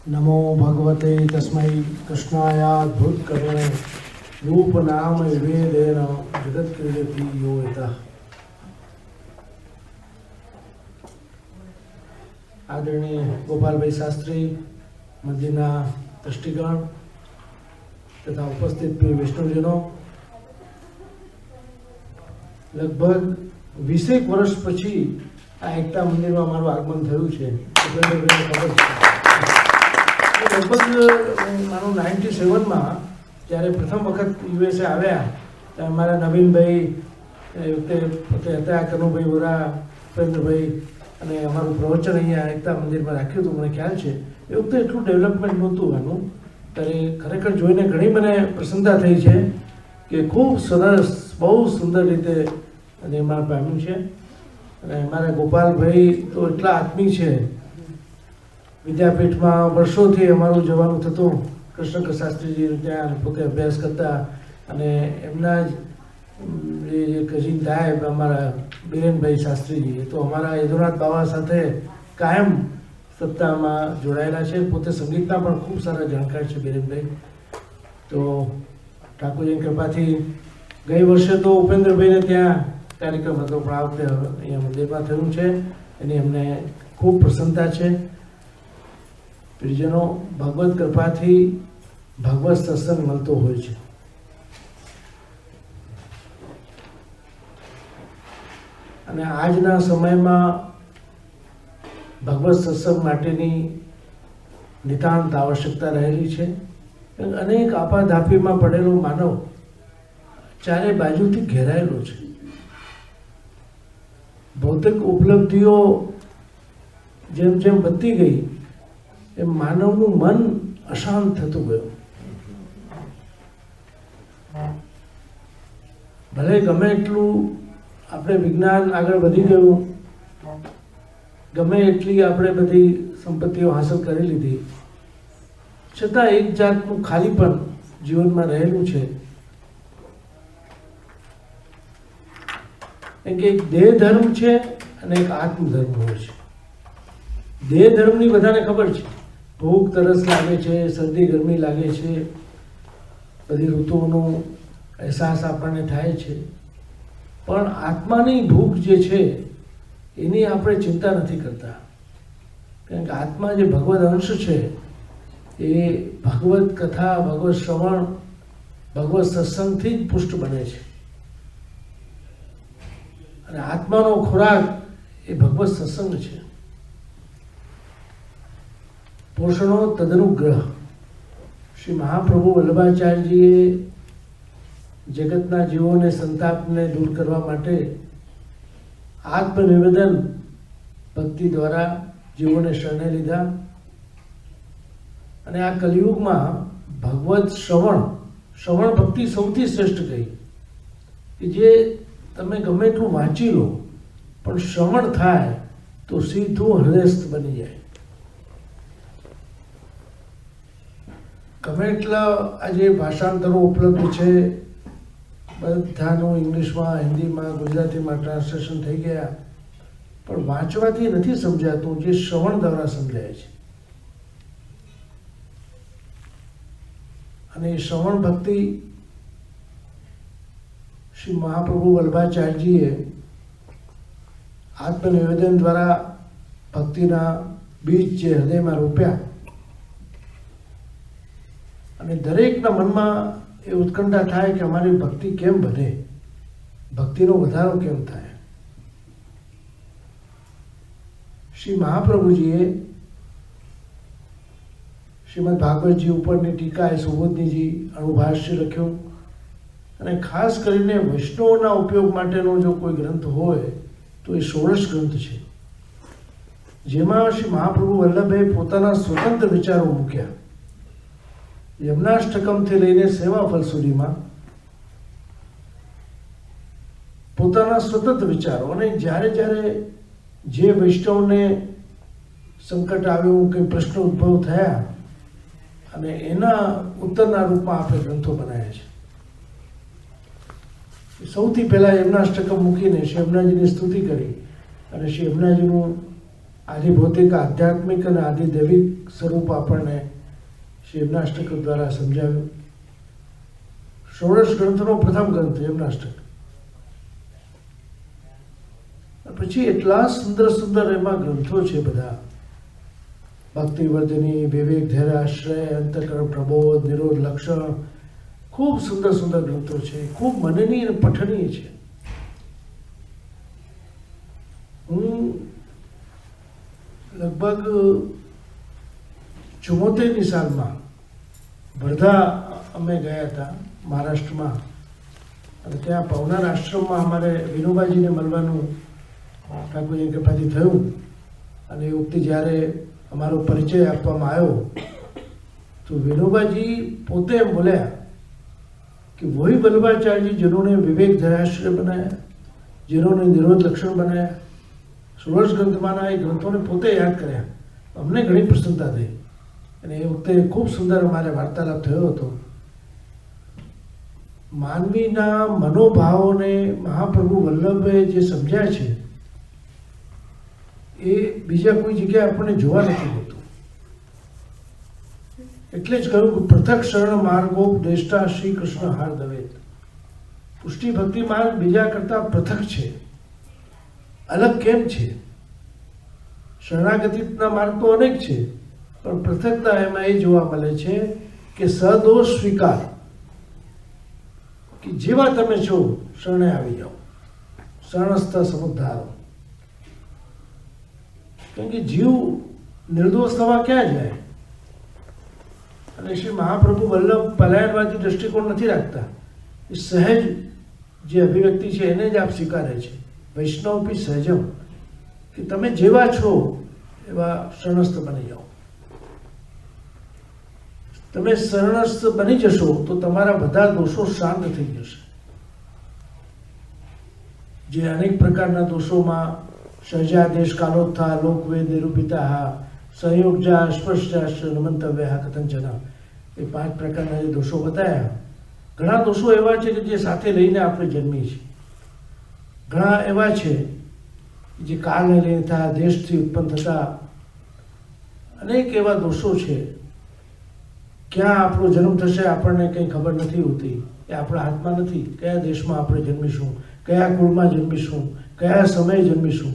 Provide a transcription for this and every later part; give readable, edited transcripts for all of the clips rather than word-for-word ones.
नमो भगवते तस्मै कृष्णायाद्भुतकर्मणे रूप नाम विभेदेन जगत क्रीडति यो यतः। आदरणीय गोपाल भाई शास्त्री, मंदिरना ट्रस्टीगण तथा उपस्थित प्रिय वैष्णवजनों, लगभग 20 वर्ष पछी आ एकता मंदिर में मारू आगमन थयुं छे। लगभग मारू 97 में जयरे प्रथम वखत USA आव्या त्यारे मारा नवीन भाई पोते हता कनुभाई वोरा, उपेन्द्र भाई અને અમારું પ્રવચન અહીંયા એકતા મંદિરમાં રાખ્યું હતું, મને ખ્યાલ છે એ વખતે એટલું ડેવલપમેન્ટ નહોતું આનું, ત્યારે ખરેખર જોઈને ઘણી મને પ્રસન્નતા થઈ છે કે ખૂબ સરસ, બહુ સુંદર રીતે નિર્માણ પામ્યું છે. અને અમારા ગોપાલભાઈ તો એટલા આત્મી છે, વિદ્યાપીઠમાં વર્ષોથી અમારું જવાનું થતું, કૃષ્ણકર શાસ્ત્રીજી ત્યાં પોતે અભ્યાસ કરતા, અને એમના જ કઝિન સાહેબ અમારા બીરેનભાઈ શાસ્ત્રીજી તો અમારા યદુનાથ બાવા સાથે કાયમ સત્તામાં જોડાયેલા છે. પોતે સંગીતના પણ ખૂબ સારા જાણકાર છે બીરેનભાઈ. તો ઠાકોરજીની કૃપાથી ગઈ વર્ષે તો ઉપેન્દ્રભાઈને ત્યાં કાર્યક્રમ હતો, પણ આ વખતે અહીંયા મંદિરમાં થયું છે, એની અમને ખૂબ પ્રસન્નતા છે. પ્રિયજનો, ભગવત કૃપાથી ભગવત સત્સંગ મળતો હોય છે. અને આજના સમયમાં ભગવત સત્સંગ માટેની નિતાંત આવશ્યકતા રહેલી છે. અનેક આપાધાપીમાં પડેલો માનવ ચારે બાજુથી ઘેરાયેલો છે. ભૌતિક ઉપલબ્ધિઓ જેમ જેમ વધતી ગઈ એમ માનવનું મન અશાંત થતું ગયું. ભલે ગમે એટલું આપણે વિજ્ઞાન આગળ વધી ગયું, ગમે એટલી આપણે બધી સંપત્તિઓ હાંસલ કરી લીધી, છતાં એક જાતનું ખાલીપણ જીવનમાં રહેલું છે. કેમ કે એક દેહ ધર્મ છે અને એક આત્મધર્મ હોય છે. દેહ ધર્મની બધાને ખબર છે, ભૂખ તરસ લાગે છે, શરદી ગરમી લાગે છે, બધી ઋતુઓનો અહેસાસ આપણને થાય છે, પણ આત્માની ભૂખ જે છે એની આપણે ચિંતા નથી કરતા. કારણ કે આત્મા જે ભગવદ અંશ છે એ ભગવત કથા, ભગવત શ્રવણ, ભગવત સત્સંગથી જ પુષ્ટ બને છે. અને આત્માનો ખોરાક એ ભગવત સત્સંગ છે. પોષણો તદનુગ્રહ. શ્રી મહાપ્રભુ વલ્લભાચાર્યજીએ જગતના જીવોને સંતાપને દૂર કરવા માટે આત્મનિવેદન ભક્તિ દ્વારા જીવોને શરણે લીધા. અને આ કલિયુગમાં ભગવત શ્રવણ ભક્તિ સૌથી શ્રેષ્ઠ કહી કે જે તમે ગમે એટલું વાંચી લો પણ શ્રવણ થાય તો સીધું હૃદયસ્થ બની જાય. ગમે એટલા આજે ભાષાંતરો ઉપલબ્ધ છે, બધાનું ઇંગ્લિશમાં, હિન્દીમાં, ગુજરાતીમાં ટ્રાન્સલેશન થઈ ગયા, પણ વાંચવાથી નથી સમજાતું, જે શ્રવણ દ્વારા સમજાય છે. અને એ શ્રવણ ભક્તિ શ્રી મહાપ્રભુ વલ્લભાચાર્યજીએ આત્મનિવેદન દ્વારા ભક્તિના બીજ જે હૃદયમાં રોપ્યા, અને દરેકના મનમાં એ ઉત્કંઠા થાય કે અમારી ભક્તિ કેમ વધે, ભક્તિનો વધારો કેમ થાય. શ્રી મહાપ્રભુજીએ શ્રીમદ ભાગવતજી ઉપરની ટીકા એ સુબોધનીજી અણુભાષ્ય લખ્યું. અને ખાસ કરીને વૈષ્ણવોના ઉપયોગ માટેનો જો કોઈ ગ્રંથ હોય તો એ ષોડશ ગ્રંથ છે, જેમાં શ્રી મહાપ્રભુ વલ્લભે પોતાના સ્વતંત્ર વિચારો મૂક્યા. યમનાષ્ટકમથી લઈને સેવાફલ સુધીમાં પોતાના સ્વતંત્ર વિચારો. અને જ્યારે જ્યારે જે વૈષ્ણવને સંકટ આવ્યું, કંઈ પ્રશ્ન ઉદ્ભવ થયા, અને એના ઉત્તરના રૂપમાં આપણે ગ્રંથો બનાવ્યા છે. સૌથી પહેલાં યમનાષ્ટકમ મૂકીને શ્રી યમુનાજીની સ્તુતિ કરી અને શ્રી યમુનાજીનું આદિ ભૌતિક, આધ્યાત્મિક અને આદિ દૈવિક સ્વરૂપ આપણને શ્રી યમનાષ્ટક દ્વારા સમજાવ્યું. ષોડશ ગ્રંથનો પ્રથમ ગ્રંથ યમનાષ્ટક. પછી એટલા સુંદર સુંદર એમાં ગ્રંથો છે બધા. ભક્તિવર્ધિની, વિવેક, ધૈર્યાશ્રય, અંતઃકરણ પ્રબોધ, નિરોધ લક્ષણ, ખૂબ સુંદર સુંદર ગ્રંથો છે. ખૂબ મનનીય અને પઠનીય છે. હું લગભગ 74ની સાલમાં વર્ધા અમે ગયા હતા મહારાષ્ટ્રમાં, અને ત્યાં પવનાર આશ્રમમાં અમારે વિનોબાજીને મળવાનું ઠાકોરજી કૃપાથી થયું. અને એ વખતે જ્યારે અમારો પરિચય આપવામાં આવ્યો તો વિનોબાજી પોતે એમ બોલ્યા कि वही वल्लभाचार्य जी जिन्होंने विवेक धैर्याश्रय बनाया, जिन्होंने निरोध लक्षण बनाया, षोडश ग्रंथमाना એ ગ્રંથોને પોતે યાદ કર્યા. અમને ઘણી પ્રસન્નતા થઈ. અને એ વખતે ખૂબ સુંદર અમારે વાર્તાલાપ થયો હતો. માનવીના મનોભાવોને મહાપ્રભુ વલ્લભે જે સમજ્યા છે એ બીજા કોઈ જગ્યાએ આપણને જોવા નથી મળતું. એટલે જ કહ્યું કે પૃથક શરણ માર્ગો દેષ્ટા શ્રી કૃષ્ણ હાર દવે. પુષ્ટિ ભક્તિ માર્ગ બીજા કરતા પૃથક છે, અલગ કેમ છે? શરણાગતિના માર્ગ તો અનેક છે, પણ પૃથકતા એમાં એ જોવા મળે છે કે સદોષ સ્વીકાર, કે જેવા તમે છો શરણે આવી જાઓ, શરણસ્થ સમુદ્ધારો. કેમ કે જીવ નિર્દોષ થવા ક્યાં જાય? અને શ્રી મહાપ્રભુ વલ્લભ પલાયનવાદી દ્રષ્ટિકોણ નથી રાખતા. એ સહેજ જે અભિવ્યક્તિ છે એને જ આપ સ્વીકારે છે. વૈષ્ણવપી સહજમ, કે તમે જેવા છો એવા શરણસ્થ બની જાઓ. તમે શરણસ્થ બની જશો તો તમારા બધા દોષો શાંત થઈ જશે. જે અનેક પ્રકારના દોષોમાં સહજાદેશ, કાલોત્થા, લોકવેદ નિરૂપિતા, સંયોગજા, સ્પર્શજાશ્ચ, નમંતવ્ય, કથંચન, એ 5 પ્રકારના જે દોષો બતાવ્યા. ઘણા દોષો એવા છે કે જે સાથે લઈને આપણે જન્મીએ છીએ. ઘણા એવા છે જે કાળને લઈને થયા, દેશથી ઉત્પન્ન થતા અનેક એવા દોષો છે. ક્યાં આપણો જન્મ થશે આપણને કંઈ ખબર નથી હોતી. એ આપણા હાથમાં નથી. કયા દેશમાં આપણે જન્મીશું, કયા કુળમાં જન્મીશું, કયા સમયે જન્મીશું.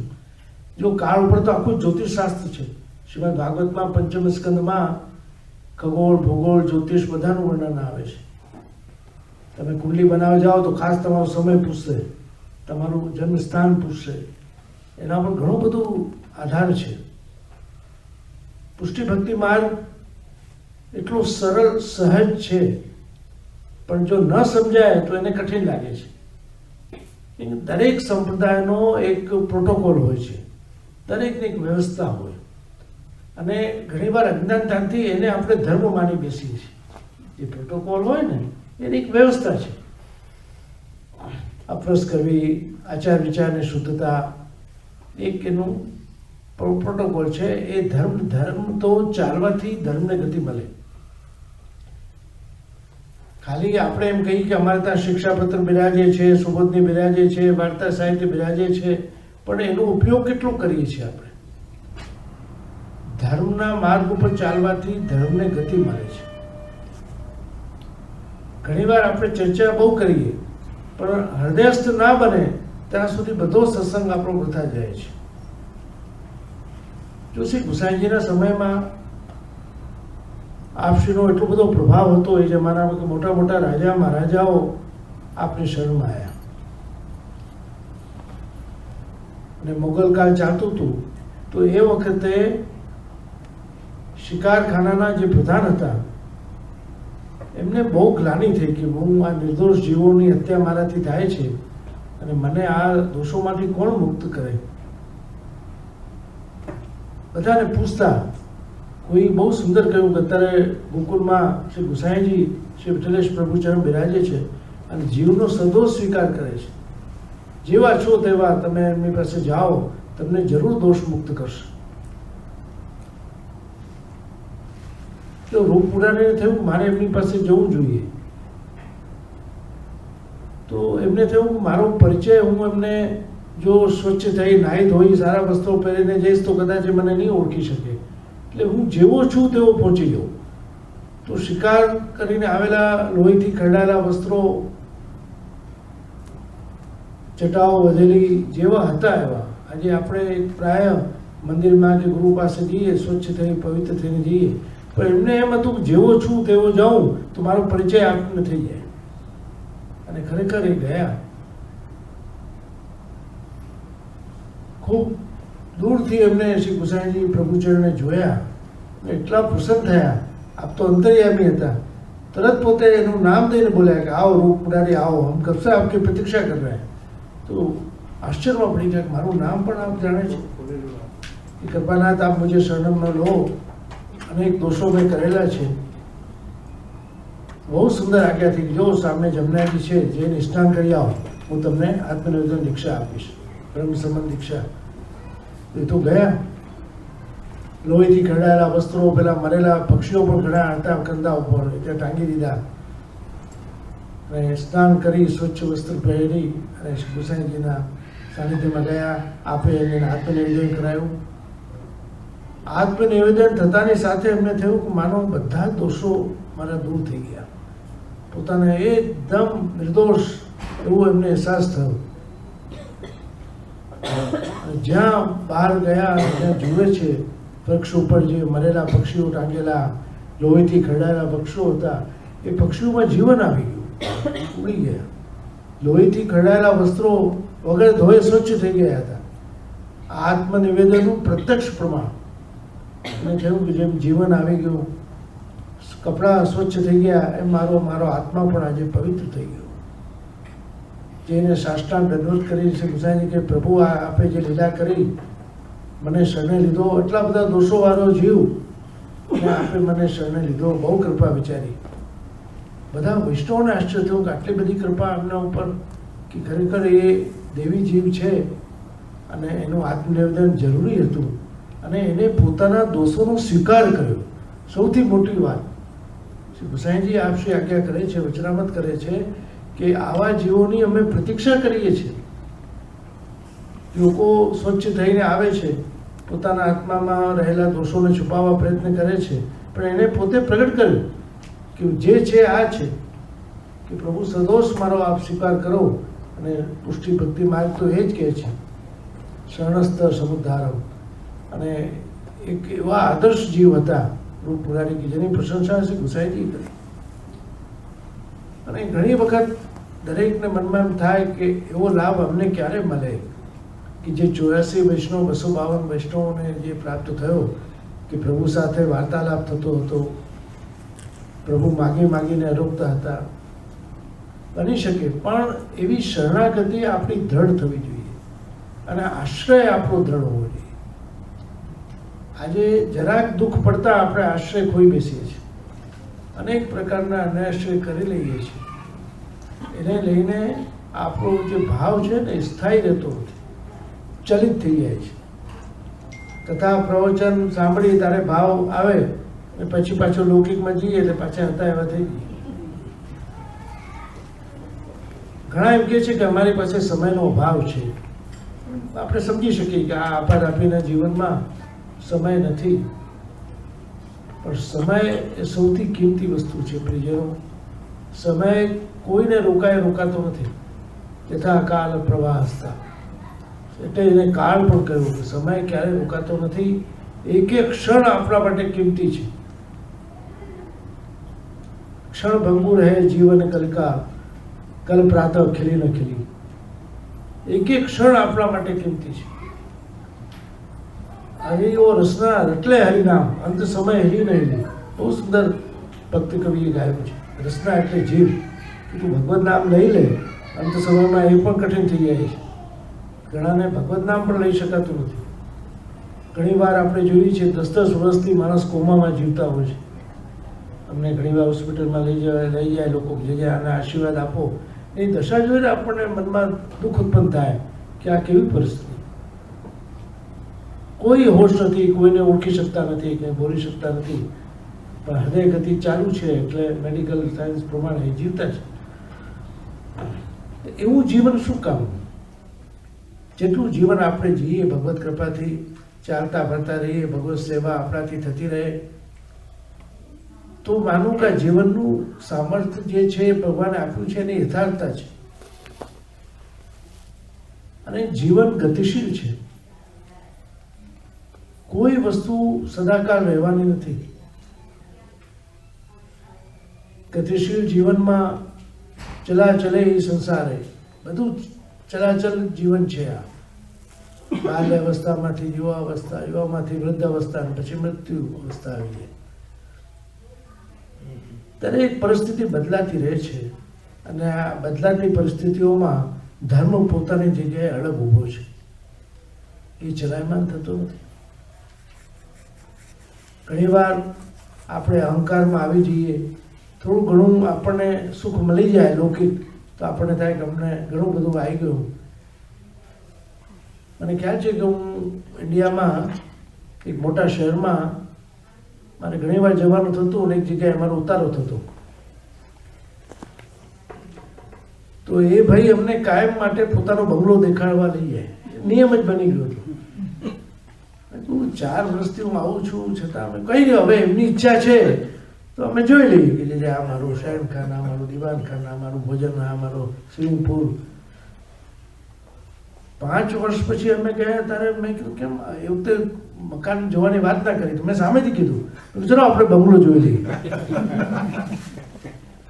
જો કાળ ઉપર તો આખું જ્યોતિષશાસ્ત્ર છે. શ્રીમદ ભાગવતમાં પંચમ સ્કંદમાં ખગોળ, ભૂગોળ, જ્યોતિષ બધાનું વર્ણન આવે છે. તમે કુંડલી બનાવવા જાઓ તો ખાસ તમારો સમય પૂછશે, તમારું જન્મ સ્થાન પૂછશે. એના પર ઘણું બધું આધાર છે. પુષ્ટિ ભક્તિ માર્ગ એટલો સરળ સહજ છે, પણ જો ન સમજાય તો એને કઠિન લાગે છે. દરેક સંપ્રદાયનો એક પ્રોટોકોલ હોય છે, દરેકની એક વ્યવસ્થા હોય, અને ઘણીવાર અજ્ઞાનતાથી એને આપણે ધર્મ માની બેસીએ છીએ. જે પ્રોટોકોલ હોય ને એની એક વ્યવસ્થા છે. અપરસ કરવી, આચાર વિચારની શુદ્ધતા, એક એનું પ્રોટોકોલ છે. એ ધર્મ તો ચાલવાથી ધર્મને ગતિ મળે. ખાલી આપણે એમ કહીએ કે અમારે ત્યાં શિક્ષાપત્ર બિરાજે છે, સુબોધની બિરાજે છે, વાર્તા સાહિત્ય બિરાજે છે, પણ એનો ઉપયોગ કેટલો કરીએ છીએ આપણે? ધર્મના માર્ગ ઉપર ચાલવાથી ધર્મને ગતિ મળે છે. ઘણીવાર આપણે ચર્ચા બહુ કરીએ, પણ હૃદયસ્થ ના બને ત્યાં સુધી બધો સત્સંગ આપણો વૃથા જાય છે. જો શ્રી ગુસાઈજીના સમયમાં આપશ્રીનો એટલો બધો પ્રભાવ હતો એ જમાનામાં કે મોટા મોટા રાજા મહારાજાઓ આપની શરણમાં આવ્યા. અને મોગલ કાળ ચાલતું હતું તો એ વખતે શિકારખાનાના જે પ્રધાન હતા એમને બહુ ગ્લાનિ થઈ કે હું આ નિર્દોષ જીવોની હત્યા મારાથી થાય છે અને મને આ દોષોમાંથી કોણ મુક્ત કરે? બધાને પૂછતા કોઈ બહુ સુંદર કહ્યું કે અત્યારે ગોકુળમાં શ્રી ગુસાઈજી શ્રી વિઠ્ઠલેશ પ્રભુચરણ બિરાજે છે અને જીવનો સદોષ સ્વીકાર કરે છે. જેવા છો તેવા તમે એમની પાસે જાઓ, તમને જરૂર દોષ મુક્ત કરશે. તો રૂપપુરાને થયું મારે એમની પાસે જવું જોઈએ. તો એમને થયું કે મારો પરિચય હું એમને જો સ્વચ્છ થઈ નાહી ધોઈ સારા વસ્ત્રો પહેરીને જઈશ તો કદાચ એ મને નહીં ઓળખી શકે. એટલે હું જેવો છું તેવો પહોંચી જાઉં. તો શિકાર કરીને આવેલા લોહીથી ખરડાયેલા વસ્ત્રો, ચટાઓ વધેલી જેવા હતા એવા આજે આપણે પ્રાય મંદિરમાં કે ગુરુ પાસે જઈએ, સ્વચ્છ થઈ પવિત્ર થઈને જઈએ, પણ એમને એમ હતું કે જેવો છું તેવો જાઉં તો મારો પરિચય આપને થઈ જાય. અને ખરેખર એ ગયા. ખૂબ દૂરથી એમને શ્રી ગુસાઈજી પ્રભુચરણને જોયા, એટલા પ્રસન્ન થયા. આપ તો અંતર્યામી હતા. તરત પોતે એનું નામ દઈને બોલ્યા કે આવો રૂપ પુરારી આવો, હમ કબ से आपकी प्रतीक्षा कर रहे हैं. તો આશ્ચર્યમાં પડી ગયા કે મારું નામ પણ આપ જાણે છે. કૃપાનાથ આપ મુझे શરણમાં લો, અનેક દોષો મેં કરેલા છે. બહુ સુંદર આજ્ઞા થઈ. જો સામે જમનાજી છે, જઈને સ્નાન કરી આવો, હું તમને આત્મનિવેદન દીક્ષા આપીશ, બ્રહ્મ સંબંધ દીક્ષા. એ તો ગયા. લોહીથી ખરડાયેલા વસ્ત્રો, પેલા મરેલા પક્ષીઓ પણ ઘણા હતા કંદા ઉપર, એટલે ટાંગી દીધા. અને સ્નાન કરી સ્વચ્છ વસ્ત્ર પહેરી અને ગુસાઈજીના સાનિધ્યમાં ગયા. આપે એને આત્મનિવેદન કરાયું. આત્મનિવેદન થતાની સાથે એમને થયું કે માનો બધા દોષો મારા દૂર થઈ ગયા. પોતાને એકદમ નિર્દોષ એવું એમને અહેસાસ થયો. જ્યાં બહાર ગયા ત્યાં જુએ છે વૃક્ષ ઉપર જે મરેલા પક્ષીઓ ટાંગેલા, લોહીથી ખરડાયેલા વૃક્ષો હતા, એ પક્ષીઓમાં જીવન આવી ગયું, ઉડી ગયા. લોહીથી ખરડાયેલા વસ્ત્રો વગર ધોયે સ્વચ્છ થઈ ગયા હતા. આત્મનિવેદનનું પ્રત્યક્ષ પ્રમાણ. અને થયું કે જેમ જીવન આવી ગયું, કપડાં સ્વચ્છ થઈ ગયા, એમ મારો આત્મા પણ આજે પવિત્ર થઈ ગયો. જેને સાષ્ટાંગ દંડવત કરી છે ગુસાઈજી કે પ્રભુ આપે જે લીલા કરી, મને શરણે લીધો, એટલા બધા દોષો વાળો જીવ અને આપે મને શરણે લીધો, બહુ કૃપા વિચારી. બધા વૈષ્ણવોને આશ્ચર્ય થયું કે આટલી બધી કૃપા એમના ઉપર, કે ખરેખર એ દેવી જીવ છે અને એનું આત્મનિવેદન જરૂરી હતું. અને એને પોતાના દોષોનો સ્વીકાર કર્યો. સૌથી મોટી વાત શ્રી ગુસાઈજી આપશ્રી આજ્ઞા કરે છે, વચનામત કરે છે કે આવા જીવોની અમે પ્રતીક્ષા કરીએ છીએ. લોકો સ્વચ્છ થઈને આવે છે, પોતાના આત્મામાં રહેલા દોષોને છુપાવવા પ્રયત્ન કરે છે, પણ એને પોતે પ્રગટ કર્યું કે જે છે આ છે, કે પ્રભુ સદોષ મારો આપ સ્વીકાર કરો. અને પુષ્ટિ ભક્તિ માર્ગ તો એ જ કહે છે, શરણસ્થ સમુદ્ધારમ. અને એક એવા આદર્શ જીવ હતા રૂપ પુરારી, કે જેની પ્રશંસા છે ગુસાઈજી કરી. અને ઘણી વખત દરેકને મનમાં એમ થાય કે એવો લાભ અમને ક્યારે મળે કે જે 84 વૈષ્ણવ 252 વૈષ્ણવોને જે પ્રાપ્ત થયો, કે પ્રભુ સાથે વાર્તાલાપ થતો હતો, પ્રભુ માગી માગીને અરોગતા હતા. બની શકે, પણ એવી શરણાગતિ આપણી દ્રઢ થવી જોઈએ અને આશ્રય આપણો દ્રઢ હોવો જોઈએ. આજે જરાક દુઃખ પડતા આપણે આશ્રય ખોઈ બેસીએ છીએ, અનેક પ્રકારના અનાશ્રય કરી લઈએ છીએ. એને લઈને આપણો જે ભાવ છે ને એ સ્થાયી રહેતો નથી, ચલિત થઈ જાય છે. તથા પ્રવચન સાંભળી તારે ભાવ આવે અને પછી પાછો લૌકિકમાં જઈએ એટલે પાછા હતા એવા થઈ જઈએ. ઘણા એમ કહે છે કે અમારી પાસે સમયનો અભાવ છે. આપણે સમજી શકીએ કે આ આપાધાપીના જીવનમાં સમય નથી, પણ સમય એ સૌથી કિંમતી વસ્તુ છે પ્રિયજનો. સમય કોઈને રોકાતો નથી. યથા કાળ પ્રવાહ હસ્તા, એટલે એને કાળ પણ કહ્યું કે સમય ક્યારે રોકાતો નથી. એક એક ક્ષણ આપણા માટે કિંમતી છે. ક્ષણ ભંગુ રહે જીવન કલકા, કલ પ્રાતઃ ખીલી ન ખીલી. એક એક ક્ષણ આપણા માટે કિંમતી છે. હરિઓ રસના રટલે હરિનામ, અંત સમય હરી નહીં. બહુ સુંદર ભક્તિ કવિએ ગાયું છે. રસના એટલે જીવ, કે તું ભગવત નામ લઈ લે, અંત સમયમાં એ પણ કઠિન થઈ જાય છે. ઘણાને ભગવત નામ પણ લઈ શકાતું નથી. ઘણી વાર આપણે જોઈએ છીએ 10-10 વર્ષથી માણસ કોમામાં જીવતા હોય છે. અમને ઘણી વાર હોસ્પિટલમાં લઈ જાય લોકો, જે આને આશીર્વાદ આપો. એ દશા જોઈને આપણને મનમાં દુઃખ ઉત્પન્ન થાય કે આ કેવી પરિસ્થિતિ. કોઈ હોશ નથી, કોઈને ઓળખી શકતા નથી, કંઈ બોલી શકતા નથી, પણ હૃદય ગતિ ચાલુ છે એટલે મેડિકલ સાયન્સ પ્રમાણે જીવતા છે. એવું જીવન શું કામ? જેટલું જીવન આપણે જીવીએ ભગવત કૃપાથી, ચાલતા ફરતા રહીએ, ભગવત સેવા આપણાથી થતી રહે, તો માનું કે જીવનનું સામર્થ્ય જે છે ભગવાને આપ્યું છે એની યથાર્થતા છે. અને જીવન ગતિશીલ છે. કોઈ વસ્તુ સદાકાળ રહેવાની નથી. ગતિશીલ જીવનમાં ચલાચલે સંસારે, બધું ચલાચલ જીવન છે. આ બાલ્ય અવસ્થામાંથી યુવાવસ્થા, યુવામાંથી વૃદ્ધ અવસ્થા, પછી મૃત્યુ અવસ્થા આવી જાય. દરેક પરિસ્થિતિ બદલાતી રહે છે. અને આ બદલાતી પરિસ્થિતિઓમાં ધર્મ પોતાની જગ્યાએ અલગ ઊભો છે. એ ચલાયમાન થતો નથી. ઘણીવાર આપણે અહંકારમાં આવી જઈએ, થોડું ઘણું આપણને સુખ મળી જાય લૌકિક, તો આપણને થાય કે અમને ઘણું બધું આવી ગયું. મને ખ્યાલ છે કે હું ઇન્ડિયામાં એક મોટા શહેરમાં મારે ઘણીવાર જવાનું થતું અને એક જગ્યાએ મારો ઉતારો થતો. તો એ ભાઈ અમને કાયમ માટે પોતાનો બંગલો દેખાડવા લઈ જાય, નિયમ જ બની ગયો હતો. 4 વર્ષથી હું આવું છું, છતાં અમે કહી દો હવે એમની ઈચ્છા છે તો અમે જોઈ લઈએ કે જે આ મારું શયનખાન, આ મારું દીવાનખાન, આ મારું ભોજન, આ મારો સ્વિમિંગ પુલ. 5 વર્ષ પછી અમે ગયા ત્યારે મેં કીધું કેમ એવું તે મકાન જોવાની વાત ના કરી, તો મેં સામેથી કીધું ચલો આપણે બંગલો જોઈ લઈએ.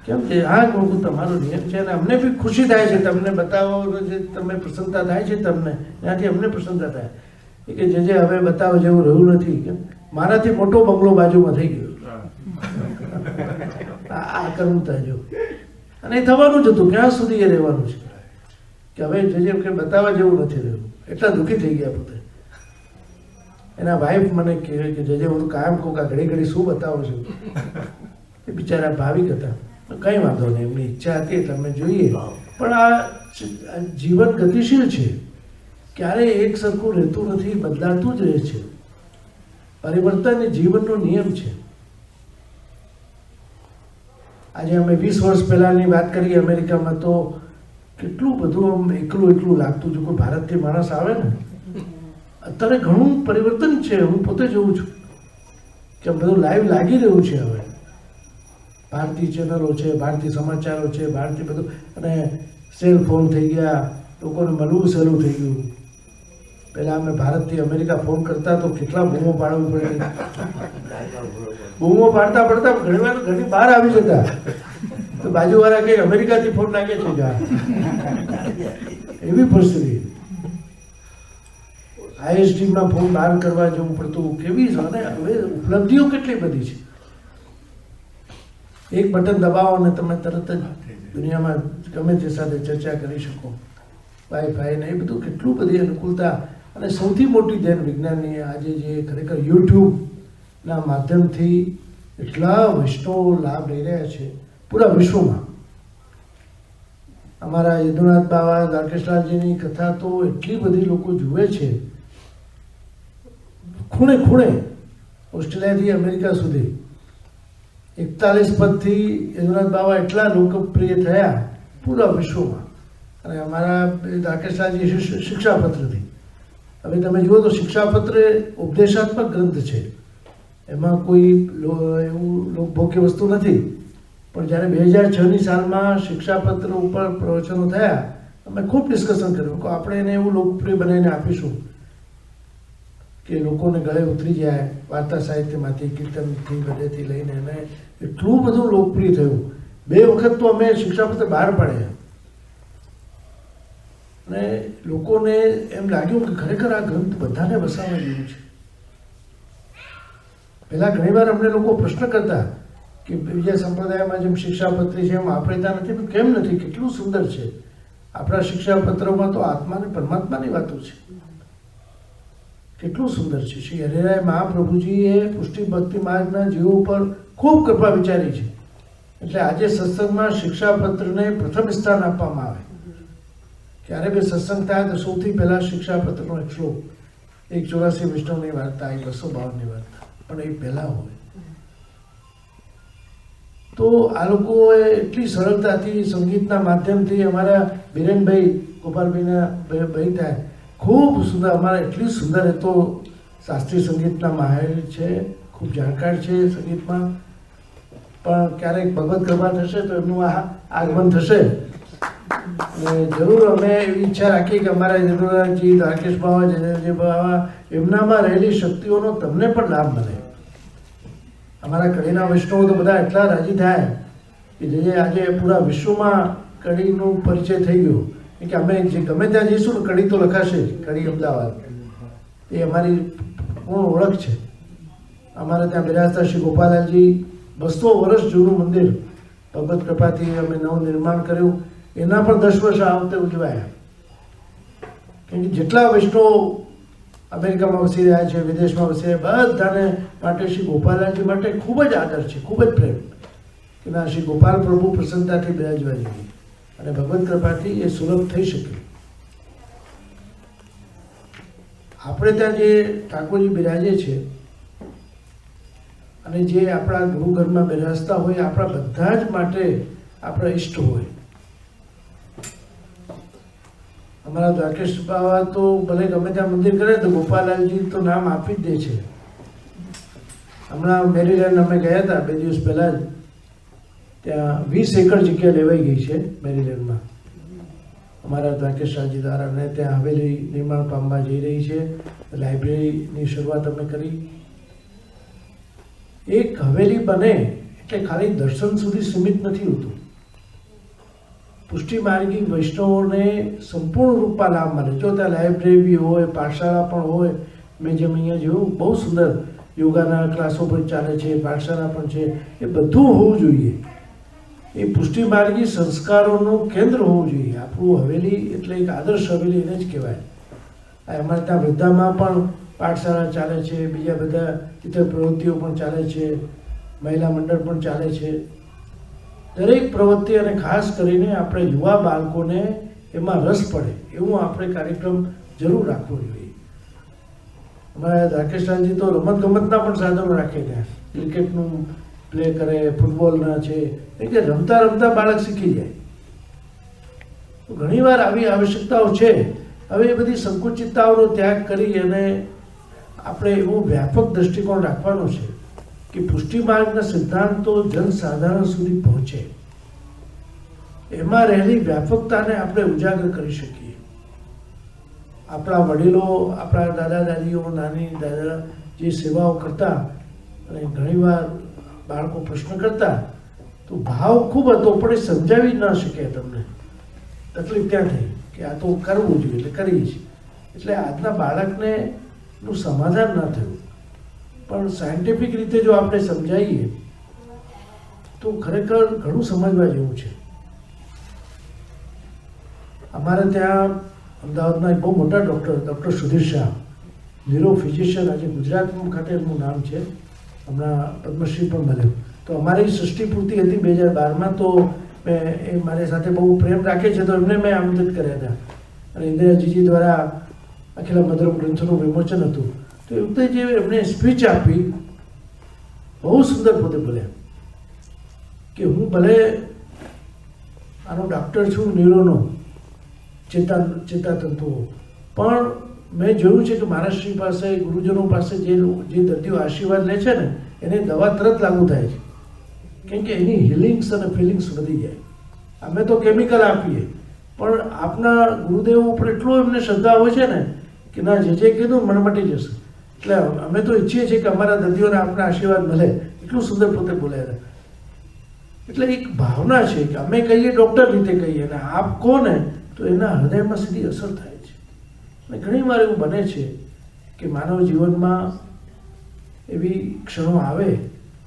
કેમ છે? હા કહું તમારો નિયમ છે અને અમને બી ખુશી થાય છે તમને બતાવો, જે તમે પ્રસન્નતા થાય છે તમને, ત્યાંથી અમને પ્રસન્નતા થાય કે જે હવે બતાવો જેવું રહ્યું નથી. કેમ મારાથી મોટો બંગલો બાજુમાં થઈ ગયો. આ કરવું જો, અને એ થવાનું જ હતું. ક્યાં સુધી એ રહેવાનું છે કે હવે જે કે બતાવવા જેવું નથી રહ્યું. એટલા દુઃખી થઈ ગયા પોતે. એના વાઈફ મને કહે કે જે હું કાયમ કહું કે ઘડી ઘડી શું બતાવો છો. એ બિચારા ભાવિક હતા. કંઈ વાંધો નહીં, એમની ઈચ્છા હતી તમે જોઈએ. પણ આ જીવન ગતિશીલ છે, ક્યારેય એક સરખું રહેતું નથી, બદલાતું જ રહે છે. પરિવર્તન એ જીવનનો નિયમ છે. આજે અમે 20 વર્ષ પહેલાની વાત કરીએ, અમેરિકામાં તો કેટલું બધું આમ એકલું એકલું લાગતું હતું. કોઈ ભારતથી માણસ આવે ને, અત્યારે ઘણું પરિવર્તન છે. હું પોતે જોઉં છું કે બધું લાઈવ લાગી રહ્યું છે. હવે ભારતીય ચેનલો છે, ભારતીય સમાચારો છે, ભારતીય બધું, અને સેલ ફોન થઈ ગયા, લોકોને મળવું સહેલું થઈ ગયું. પહેલાં અમે ભારતથી અમેરિકા ફોન કરતા તો કેટલા બૂમો પાડવું પડે. બૂમો પાડતા પડતા ઘણી બહાર આવી જતા, તો બાજુવાળા કંઈક અમેરિકાથી ફોન નાખે છે જા, એવી પરિસ્થિતિ. ISDમાં ફોન બહાર કરવા જવું પડતું. કેવી છે અને હવે ઉપલબ્ધિઓ કેટલી બધી છે. એક બટન દબાવો અને તમે તરત જ દુનિયામાં ગમે તે સાથે ચર્ચા કરી શકો. વાઈફાઈ ને એ બધું કેટલું બધી અનુકૂળતા. અને સૌથી મોટી ધ્યાન વિજ્ઞાનની આજે જે ખરેખર યુટ્યુબના માધ્યમથી એટલા વૈષ્ણવો લાભ લઈ રહ્યા છે પૂરા વિશ્વમાં. અમારા યદુનાથ બાવા, દ્વારકેશલાલજીની કથા તો એટલી બધી લોકો જુએ છે, ખૂણે ખૂણે, ઓસ્ટ્રેલિયાથી અમેરિકા સુધી. 41 પદથી યદુનાથ બાવા એટલા લોકપ્રિય થયા પૂરા વિશ્વમાં. અને અમારા દ્વારકેશલાલજી શિક્ષાપત્રથી. હવે તમે જુઓ તો શિક્ષાપત્ર ઉપદેશાત્મક ગ્રંથ છે, એમાં કોઈ એવું લોકભોગ્ય વસ્તુ નથી. પણ જ્યારે 2006ની સાલમાં શિક્ષાપત્ર ઉપર પ્રવચનો થયા, અમે ખૂબ ડિસ્કશન કર્યું કે આપણે એને એવું લોકપ્રિય બનાવીને આપીશું કે લોકોને ગળે ઉતરી જાય. વાર્તા સાહિત્યમાંથી, કીર્તનથી, બધેથી લઈને એને એટલું બધું લોકપ્રિય થયું. 2 વખત તો અમે શિક્ષાપત્ર બહાર પાડ્યા અને લોકોને એમ લાગ્યું કે ખરેખર આ ગ્રંથ બધાને વસાવવા જેવું છે. પહેલાં ઘણીવાર અમને લોકો પ્રશ્ન કરતા કે બીજા સંપ્રદાયમાં જેમ શિક્ષાપત્રી છે એમ આપણે ત્યાં નથી. કેમ નથી? કેટલું સુંદર છે. આપણા શિક્ષાપત્રોમાં તો આત્મા અને પરમાત્માની વાતો છે. કેટલું સુંદર છે. શ્રી હરિરાય મહાપ્રભુજીએ પુષ્ટિ ભક્તિ માર્ગના જીવો પર ખૂબ કૃપા વિચારી છે. એટલે આજે સત્સંગમાં શિક્ષાપત્રને પ્રથમ સ્થાન આપવામાં આવે. ક્યારે બી સત્સંગ થાય તો સૌથી પહેલાં શિક્ષાપત્રનો એક શ્લોક, 184 વિષ્ણુની વાર્તા, 252ની વાર્તા, પણ એ પહેલાં હોય. તો આ લોકોએ એટલી સરળતાથી સંગીતના માધ્યમથી, અમારા બિરેનભાઈ, ગોપાલભાઈના ભાઈ થાય, ખૂબ સુંદર, અમારા એટલી સુંદર એ તો શાસ્ત્રીય સંગીતના માહેર છે, ખૂબ જાણકાર છે સંગીતમાં. પણ ક્યારેક ભગવત કૃપા થશે તો એમનું આગમન થશે અને જરૂર અમે એવી ઈચ્છા રાખી કે અમારા જદુરાજી, દ્વારકેશ બાવા, જયદેવજી બાવા, એમનામાં રહેલી શક્તિઓનો તમને પણ લાભ મળે. અમારા કડીના વૈષ્ણવો તો બધા એટલા રાજી થાય કે જે આજે પૂરા વિશ્વમાં કડીનું પરિચય થઈ ગયો કે અમે જે ગમે ત્યાં જઈશું ને કડી તો લખાશે, કડી અમદાવાદ એ અમારી પૂર્ણ ઓળખ છે. અમારે ત્યાં બિરાજતા શ્રી ગોપાલાલજી 200 વર્ષ જૂનું મંદિર ભગવત કૃપાથી અમે નવું નિર્માણ કર્યું, એના પણ 10 વર્ષ આ વખતે ઉજવાયા. કેમ કે જેટલા વૈષ્ણવો અમેરિકામાં વસી રહ્યા છે, વિદેશમાં વસી રહ્યા, બધાને માટે શ્રી ગોપાલાલજી માટે ખૂબ જ આદર છે, ખૂબ જ પ્રેમ કે ના શ્રી ગોપાલ પ્રભુ પ્રસન્નતાથી બિરાજવા જોઈએ અને ભગવત કૃપાથી એ સુલભ થઈ શકે. આપણે ત્યાં જે ઠાકોરજી બિરાજે છે અને જે આપણા ગુરુઘરમાં બિરાજતા હોય, આપણા બધા જ માટે આપણા ઈષ્ટ હોય. અમારા દ્વારકેશ બાવા તો ભલે ગમે ત્યાં મંદિર કરે તો ગોપાલાલજી તો નામ આપી જ દે છે. હમણાં મેરીલેન્ડ અમે ગયા હતા 2 દિવસ પહેલાં જ, ત્યાં 20 એકર જગ્યા લેવાઈ ગઈ છે મેરીલેન્ડમાં અમારા દ્વારકેશ રાજી દ્વારા, અને ત્યાં હવેલી નિર્માણ પામવા જઈ રહી છે. લાઇબ્રેરીની શરૂઆત અમે કરી. એક હવેલી બને એટલે ખાલી દર્શન સુધી સીમિત નથી હોતું. પુષ્ટિ માર્ગી વૈષ્ણવોને સંપૂર્ણ રૂપમાં લાભ મળે. જો ત્યાં લાઇબ્રેરી બી હોય, પાઠશાળા પણ હોય. મેં જેમ અહીંયા જોયું બહુ સુંદર યોગાના ક્લાસો પણ ચાલે છે, પાઠશાળા પણ છે. એ બધું હોવું જોઈએ. એ પુષ્ટિ માર્ગી સંસ્કારોનું કેન્દ્ર હોવું જોઈએ. આપણું હવેલી એટલે એક આદર્શ હવેલી એને જ કહેવાય. અમારે ત્યાં વૃદ્ધામાં પણ પાઠશાળા ચાલે છે, બીજા બધા ઇતર પ્રવૃત્તિઓ પણ ચાલે છે, મહિલા મંડળ પણ ચાલે છે. દરેક પ્રવૃત્તિ અને ખાસ કરીને આપણે યુવા બાળકોને એમાં રસ પડે એવું આપણે કાર્યક્રમ જરૂર રાખવો જોઈએ. અમારા દ્વારકેશજી તો રમતગમતના પણ સાધનો રાખે, ત્યાં ક્રિકેટનું પ્લે કરે, ફૂટબોલના છે, એટલે રમતા રમતા બાળક શીખી જાય. તો ઘણીવાર આવી આવશ્યકતાઓ છે. હવે એ બધી સંકુચિતતાઓનો ત્યાગ કરી અને આપણે એવો વ્યાપક દૃષ્ટિકોણ રાખવાનો છે કે પુષ્ટિ માર્ગના સિદ્ધાંતો જનસાધારણ સુધી પહોંચે, એમાં રહેલી વ્યાપકતાને આપણે ઉજાગર કરી શકીએ. આપણા વડીલો, આપણા દાદા દાદીઓ, નાની દાદા જે સેવાઓ કરતા અને ઘણીવાર બાળકો પ્રશ્ન કરતા તો ભાવ ખૂબ હતો પણ એ સમજાવી ન શક્યા. તમને તકલીફ ત્યાં થઈ કે આ તો કરવું જોઈએ એટલે કરીએ છીએ. એટલે આજના બાળકને નું સમાધાન ન થયું. પણ સાયન્ટિફિક રીતે જો આપણે સમજાવીએ તો ખરેખર ઘણું સમજવા જેવું છે. અમારે ત્યાં અમદાવાદના એક બહુ મોટા doctor Sudhir Shah, neuro physician, આજે ગુજરાત ખાતે એમનું નામ છે, હમણાં પદ્મશ્રી પણ મળ્યો. તો અમારી સૃષ્ટિ પૂર્તિ હતી 2012માં, તો એ મારી સાથે બહુ પ્રેમ રાખે છે, તો એમને મેં આમંત્રિત કર્યા હતા અને ઇન્દિરાજીજી દ્વારા અખિલા મધુરમ ગ્રંથોનું વિમોચન હતું. તો એ વખતે જે એમણે સ્પીચ આપી બહુ સુંદર પોતે બોલ્યા કે હું ભલે આનો ડૉક્ટર છું ન્યુરોનો, ચેતાતંતુઓ, પણ મેં જોયું છે કે મારા શ્રી પાસે, ગુરુજનો પાસે જે દર્દીઓ આશીર્વાદ લે છે ને એને દવા તરત લાગુ થાય છે, કેમ કે એની હિલિંગ્સ અને ફિલિંગ્સ વધી જાય. અમે તો કેમિકલ આપીએ પણ આપના ગુરુદેવ ઉપર એટલો એમને શ્રદ્ધા હોય છે ને કે ના જે કીધું મને મટી જશે. એટલે અમે તો ઈચ્છીએ છીએ કે અમારા દર્દીઓને આપણા આશીર્વાદ મળે. એટલું સુંદર પોતે બોલ્યા. એટલે એક ભાવના છે કે અમે કહીએ ડૉક્ટર રીતે કહીએ અને આપ કહો ને તો એના હૃદયમાં સીધી અસર થાય છે. અને ઘણી વાર એવું બને છે કે માનવ જીવનમાં એવી ક્ષણો આવે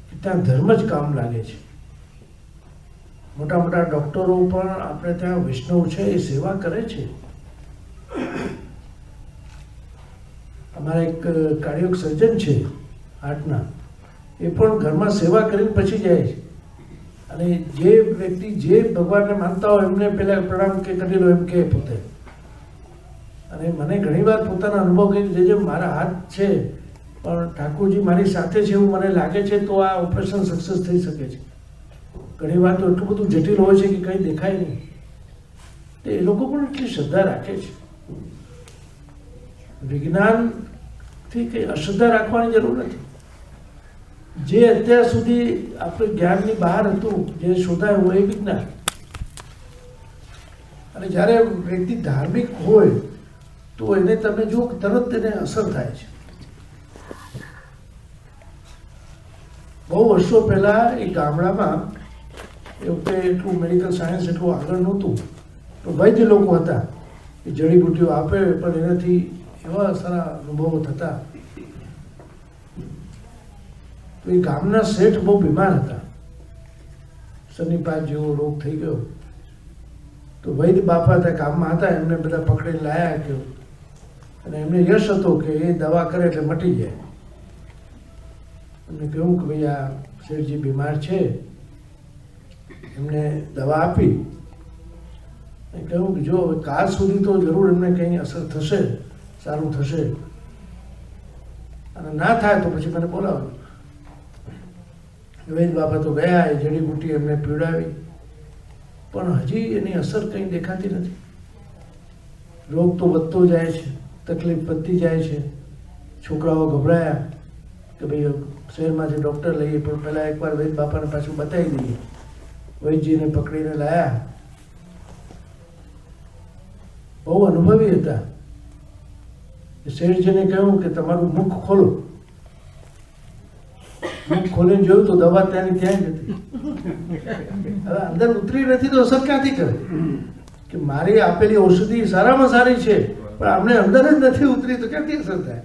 કે ત્યાં ધર્મ જ કામ લાગે છે. મોટા મોટા ડૉક્ટરો પણ આપણે ત્યાં વૈષ્ણવ છે એ સેવા કરે છે. અમારા એક કાર્ડિયોક સર્જન છે હાર્ટના, એ પણ ઘરમાં સેવા કરીને પછી જાય છે. અને જે વ્યક્તિ જે ભગવાનને માનતા હોય એમને પહેલાં પ્રણામ કે કરી લો એમ કે પોતે. અને મને ઘણીવાર પોતાના અનુભવ કહે જે મારા હાથ છે પણ ઠાકોરજી મારી સાથે છે એવું મને લાગે છે તો આ ઓપરેશન સક્સેસ થઈ શકે છે. ઘણીવાર તો એટલું બધું જટિલ હોય છે કે કંઈ દેખાય નહીં. તો એ લોકો પણ એટલી શ્રદ્ધા રાખે છે. વિજ્ઞાનથી કંઈ અશ્રદ્ધા રાખવાની જરૂર નથી. જે અત્યાર સુધી આપણે જ્ઞાનની બહાર હતું, જે શોધાયું એ વિજ્ઞાન. અને જ્યારે વ્યક્તિ ધાર્મિક હોય તો એને તમે જો તરત તેને અસર થાય છે. બહુ વર્ષો પહેલા એક ગામડામાં એ વખતે એટલું મેડિકલ સાયન્સ એટલું આગળ નહોતું, તો વૈદ્ય લોકો હતા એ જડીબુટ્ટીઓ આપે, પણ એનાથી એવા સારા અનુભવો થતા. તો એ ગામના શેઠ બહુ બીમાર હતા, સન્નિપાત જેવો રોગ થઈ ગયો. તો વૈદ્ય બાપા હતા, ગામમાં હતા, એમને બધા પકડીને લાયા કે, અને એમને યશ હતો કે એ દવા કરે એટલે મટી જાય. એમને કહ્યું કે ભાઈ આ શેઠજી બીમાર છે, એમને દવા આપી. કહ્યું કે જો કાલ સુધી તો જરૂર એમને કંઈ અસર થશે, સારું થશે, અને ના થાય તો પછી મને બોલાવો. વૈદ બાપા તો ગયા, એ જડીબુટ્ટી એમને પીવડાવી, પણ હજી એની અસર કંઈ દેખાતી નથી. રોગ તો વધતો જાય છે, તકલીફ વધતી જાય છે. છોકરાઓ ગભરાયા કે ભાઈ શહેરમાંથી ડૉક્ટર લઈએ, પણ પહેલાં એકવાર વૈદ બાપાને પાછું બતાવી દઈએ. વૈદજીને પકડીને લાયા. બહુ અનુભવી હતા. શેઠજીને કહ્યું કે તમારું મુખ ખોલો. મુખ ખોલીને જોયું તો દવા ત્યાંની ત્યાં જ હતી. હવે અંદર ઉતરી નથી તો અસર ક્યાંથી કરે? કે મારી આપેલી ઔષધિ સારામાં સારી છે, પણ આમને અંદર જ નથી ઉતરી તો ક્યાંથી અસર થાય?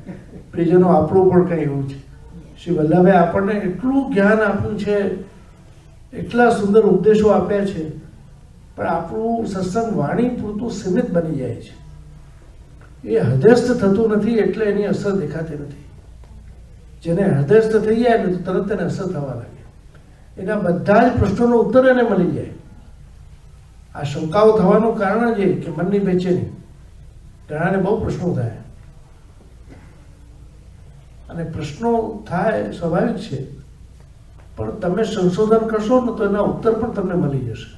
પ્રિયજનો, આપણું પણ કંઈ એવું છે. શ્રી વલ્લભે આપણને એટલું જ્ઞાન આપ્યું છે, એટલા સુંદર ઉપદેશો આપ્યા છે, પણ આપણું સત્સંગ વાણી પૂરતું સીમિત બની જાય છે. એ હૃદયસ્થ થતું નથી, એટલે એની અસર દેખાતી નથી. જેને હૃદયસ્થ થઈ જાય ને તો તરત એને અસર થવા લાગે. એના બધા જ પ્રશ્નોનો ઉત્તર એને મળી જાય. આ શંકાઓ થવાનું કારણ છે કે મનની બેચેની. ઘણાને બહુ પ્રશ્નો થાય, અને પ્રશ્નો થાય સ્વાભાવિક છે, પણ તમે સંશોધન કરશો ને તો એના ઉત્તર પણ તમને મળી જશે.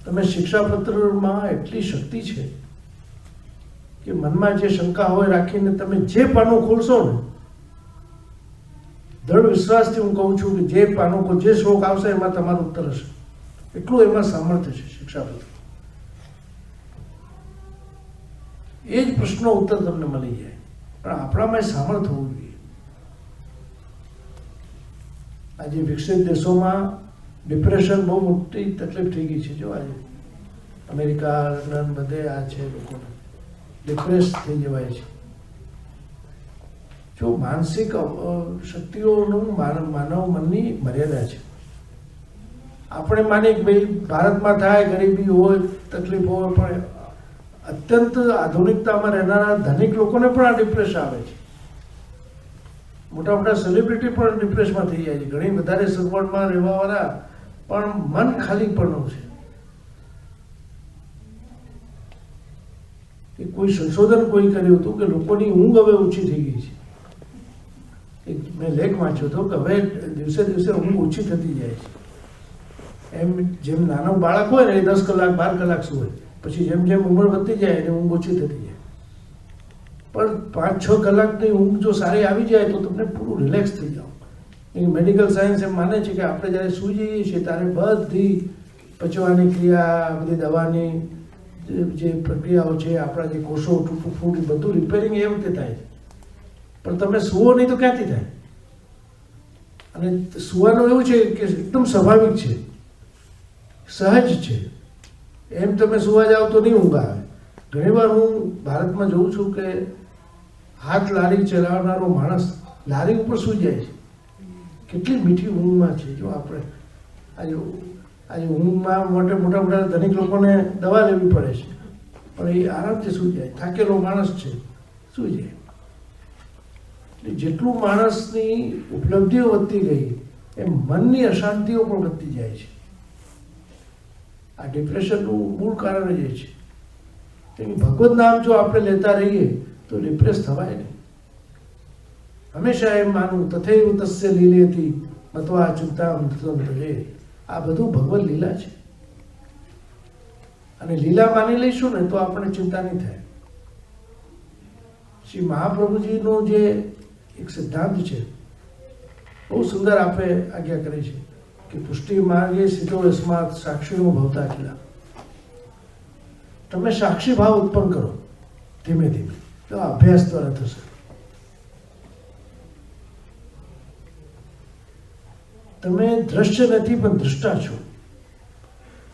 તમે શિક્ષાપત્રમાં એટલી શક્તિ છે કે મનમાં જે શંકા હોય રાખીને તમે જે પાનું ખોલશો ને, દૃઢ વિશ્વાસથી હું કહું છું કે જે પાનું જે શ્લોક આવશે એમાં તમારું ઉત્તર હશે. એટલું એમાં સામર્થ્ય છે શિક્ષાપત્ર. એ જ પ્રશ્નો ઉત્તર તમને મળી જાય, પણ આપણામાં સામર્થ્ય હોવું જોઈએ. આજે વિકસિત દેશોમાં ડિપ્રેશન બહુ મોટી તકલીફ થઈ ગઈ છે. જો આજે અમેરિકા, લંડન બધે આ છે, લોકોને ડિપ્રેસ થઈ જવાય છે. જો માનસિક શક્તિઓનું માનવ મનની મર્યાદા છે. આપણે માનીએ કે ભાઈ ભારતમાં થાય, ગરીબી હોય, તકલીફ હોય, પણ અત્યંત આધુનિકતામાં રહેનારા ધનિક લોકોને પણ આ ડિપ્રેશન આવે છે. મોટા મોટા સેલિબ્રિટી પણ ડિપ્રેશનમાં થઈ જાય છે. ઘણી વધારે સગવડમાં રહેવાવાળા પણ મન ખાલી પણ છે. કોઈ સંશોધન કોઈ કર્યું હતું કે લોકોની ઊંઘ હવે ઓછી થઈ ગઈ છે. મેં લેખ વાંચ્યો હતો કે હવે દિવસે દિવસે ઊંઘ ઓછી થતી જાય છે. એમ જેમ નાનું બાળક હોય ને એ 10 કલાક 12 કલાક સૂવે, પછી જેમ જેમ ઉંમર વધતી જાય એને ઊંઘ ઓછી થતી જાય. પણ 5-6 કલાકની ઊંઘ જો સારી આવી જાય તો તમને પૂરું રિલેક્સ થઈ જાઓ. મેડિકલ સાયન્સ એમ માને છે કે આપણે જ્યારે સૂઈ જઈએ છીએ ત્યારે બધી પચવાની ક્રિયા, બધી દવાની જે પ્રક્રિયાઓ છે, આપણા જે કોષો ફૂડ બધું રિપેરિંગ એ વખતે થાય છે. પણ તમે સૂવો નહીં તો ક્યાંથી થાય? અને સૂવાનું એવું છે કે એકદમ સ્વાભાવિક છે, સહજ છે. એમ તમે સુવા જાઓ તો નહીં ઊંઘ આવે. ઘણીવાર હું ભારતમાં જોઉં છું કે હાથ લારી ચલાવનારો માણસ લારી ઉપર સૂઈ જાય છે. કેટલી મીઠી ઊંઘમાં છે. જો આપણે આજે ઊંઘમાં મોટા ધનિક લોકોને દવા લેવી પડે છે, પણ એ આરામથી સૂઈ જાય. થાકેલો માણસ છે, સૂઈ જાય. એટલે જેટલું માણસની ઉપલબ્ધિઓ વધતી ગઈ એમ મનની અશાંતિઓ પણ વધતી જાય છે. આ ડિપ્રેશનનું મૂળ કારણ જ એ છે કે ભગવત નામ જો આપણે લેતા રહીએ તો ડિપ્રેસ થવાય નહીં. હંમેશા એમ માનવું તથૈવ તસ્ય લીલેતી મત્વા ચિંતા મૃતંતરે. આ બધું ભગવત લીલા છે, અને લીલા માની લઈશું ને તો આપણે ચિંતા નહીં થાય. શ્રી મહાપ્રભુજીનો જે એક સિદ્ધાંત છે બહુ સુંદર આપે આજ્ઞા કરી છે કે પુષ્ટિ માર્ગે સીધો યસ્માત સાક્ષીનો ભવતા અખિલા. તમે સાક્ષી ભાવ ઉત્પન્ન કરો ધીમે ધીમે, તો અભ્યાસ દ્વારા થશે. તમે દ્રશ્ય નથી પણ દ્રષ્ટા છો.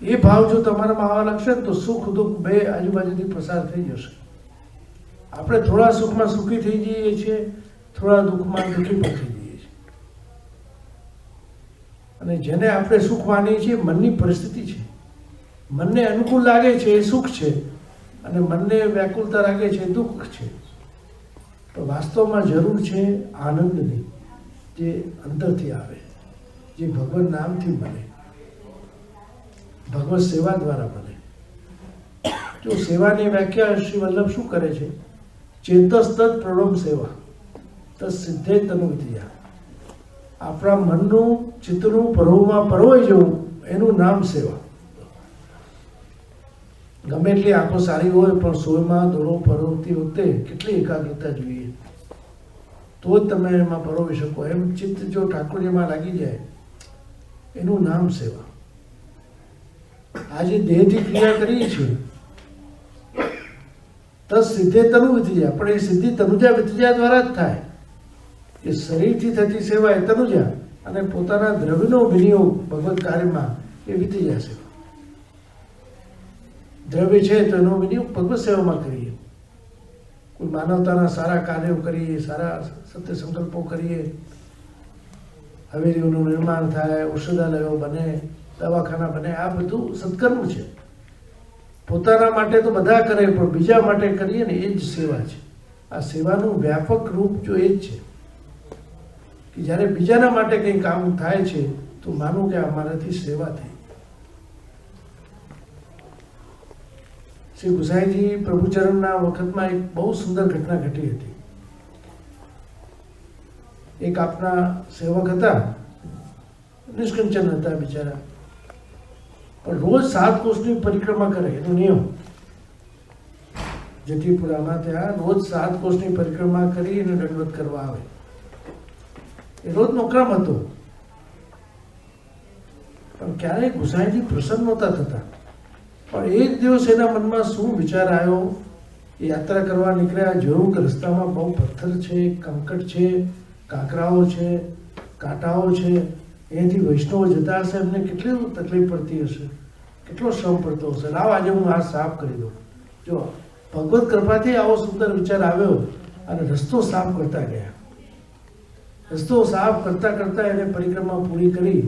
એ ભાવ જો તમારામાં આવવા લાગશે તો સુખ દુઃખ બે આજુબાજુથી પસાર થઈ જશે. આપણે થોડા સુખમાં સુખી થઈ જઈએ છીએ, થોડા દુઃખમાં દુઃખી પણ થઈ જઈએ છીએ. અને જેને આપણે સુખ માનીએ છીએ મનની પરિસ્થિતિ છે. મનને અનુકૂળ લાગે છે એ સુખ છે, અને મનને વ્યાકુળતા લાગે છે એ દુઃખ છે. પણ વાસ્તવમાં જરૂર છે આનંદની, જે અંદરથી આવે, જે ભગવાન નામથી મળે, ભગવત સેવા દ્વારા મળે. જો સેવાની વ્યાખ્યા શ્રી વલ્લભ શું કરે છે? ચેતસ તદ પ્રણમ સેવા તદ સિદ્ધે તનુ વિદ્યા. આપણા મનનું ચિત્તનું પરોવમાં પરોવાઈ જવું એનું નામ સેવા. ગમે એટલી આંખો સારી હોય પણ સોયમાં દોરો પરોવતી વખતે કેટલી એકાગ્રતા જોઈએ, તો જ તમે એમાં પરોવી શકો. એમ ચિત્ત જો ઠાકોરજીમાં લાગી જાય એનું નામ સેવા. આજે દેહથી ક્રિયા કરીએ છીએ તો સિદ્ધે તનુ વિધિજા, પણ એ સિદ્ધિ તનુજા વિધિજા દ્વારા જ થાય. એ શરીરથી થતી સેવા એ તનુજા, અને પોતાના દ્રવ્યનો વિનિયોગ ભગવત કાર્યમાં એ વિધિજા સેવા. દ્રવ્ય છે તો એનો વિનિયોગ ભગવત સેવામાં કરીએ. કોઈ માનવતાના સારા કાર્યો કરીએ, સારા સત્ય સંકલ્પો કરીએ, હવેલીઓનું નિર્માણ થાય, ઔષધાલયો બને, દવાખાના બને, આ બધું સત્કર્મ છે. પોતાના માટે તો બધા કરે, પણ બીજા માટે કરીએ ને એ જ સેવા છે. આ સેવાનું વ્યાપક રૂપ જો એ જ છે કે જ્યારે બીજાના માટે કંઈ કામ થાય છે તો માનું કે અમારાથી સેવા થઈ. શ્રી ગુસાઈજી પ્રભુચરણના વખતમાં એક બહુ સુંદર ઘટના ઘટી હતી. એક આપના સેવક હતા, નિષ્કંચન હતા બિચારા, પણ રોજ 7 કોષની પરિક્રમા કરે, એનો નિયમ. જટીપુરામાં ત્યાં રોજ 7 કોષની પરિક્રમા કરી અને દંડવત કરવા આવે. એ રોજનો ક્રમ હતો. પણ ક્યારેય ગુસાઈજી પ્રસન્ન નહોતા થતા. પણ એક દિવસ એના મનમાં શું વિચાર આવ્યો, યાત્રા કરવા નીકળ્યા, જોયું કે રસ્તામાં બહુ પથ્થર છે, કંકટ છે, કાંકરાઓ છે, કાંટાઓ છે. અહીંથી વૈષ્ણવો જતા હશે, એમને કેટલી તકલીફ પડતી હશે, કેટલો શ્રમ પડતો હશે. લાવ આજે હું આ સાફ કરી દઉં. જો ભગવત કૃપાથી આવો સુંદર વિચાર આવ્યો અને રસ્તો સાફ કરતા ગયા. રસ્તો સાફ કરતા કરતા એને પરિક્રમા પૂરી કરી.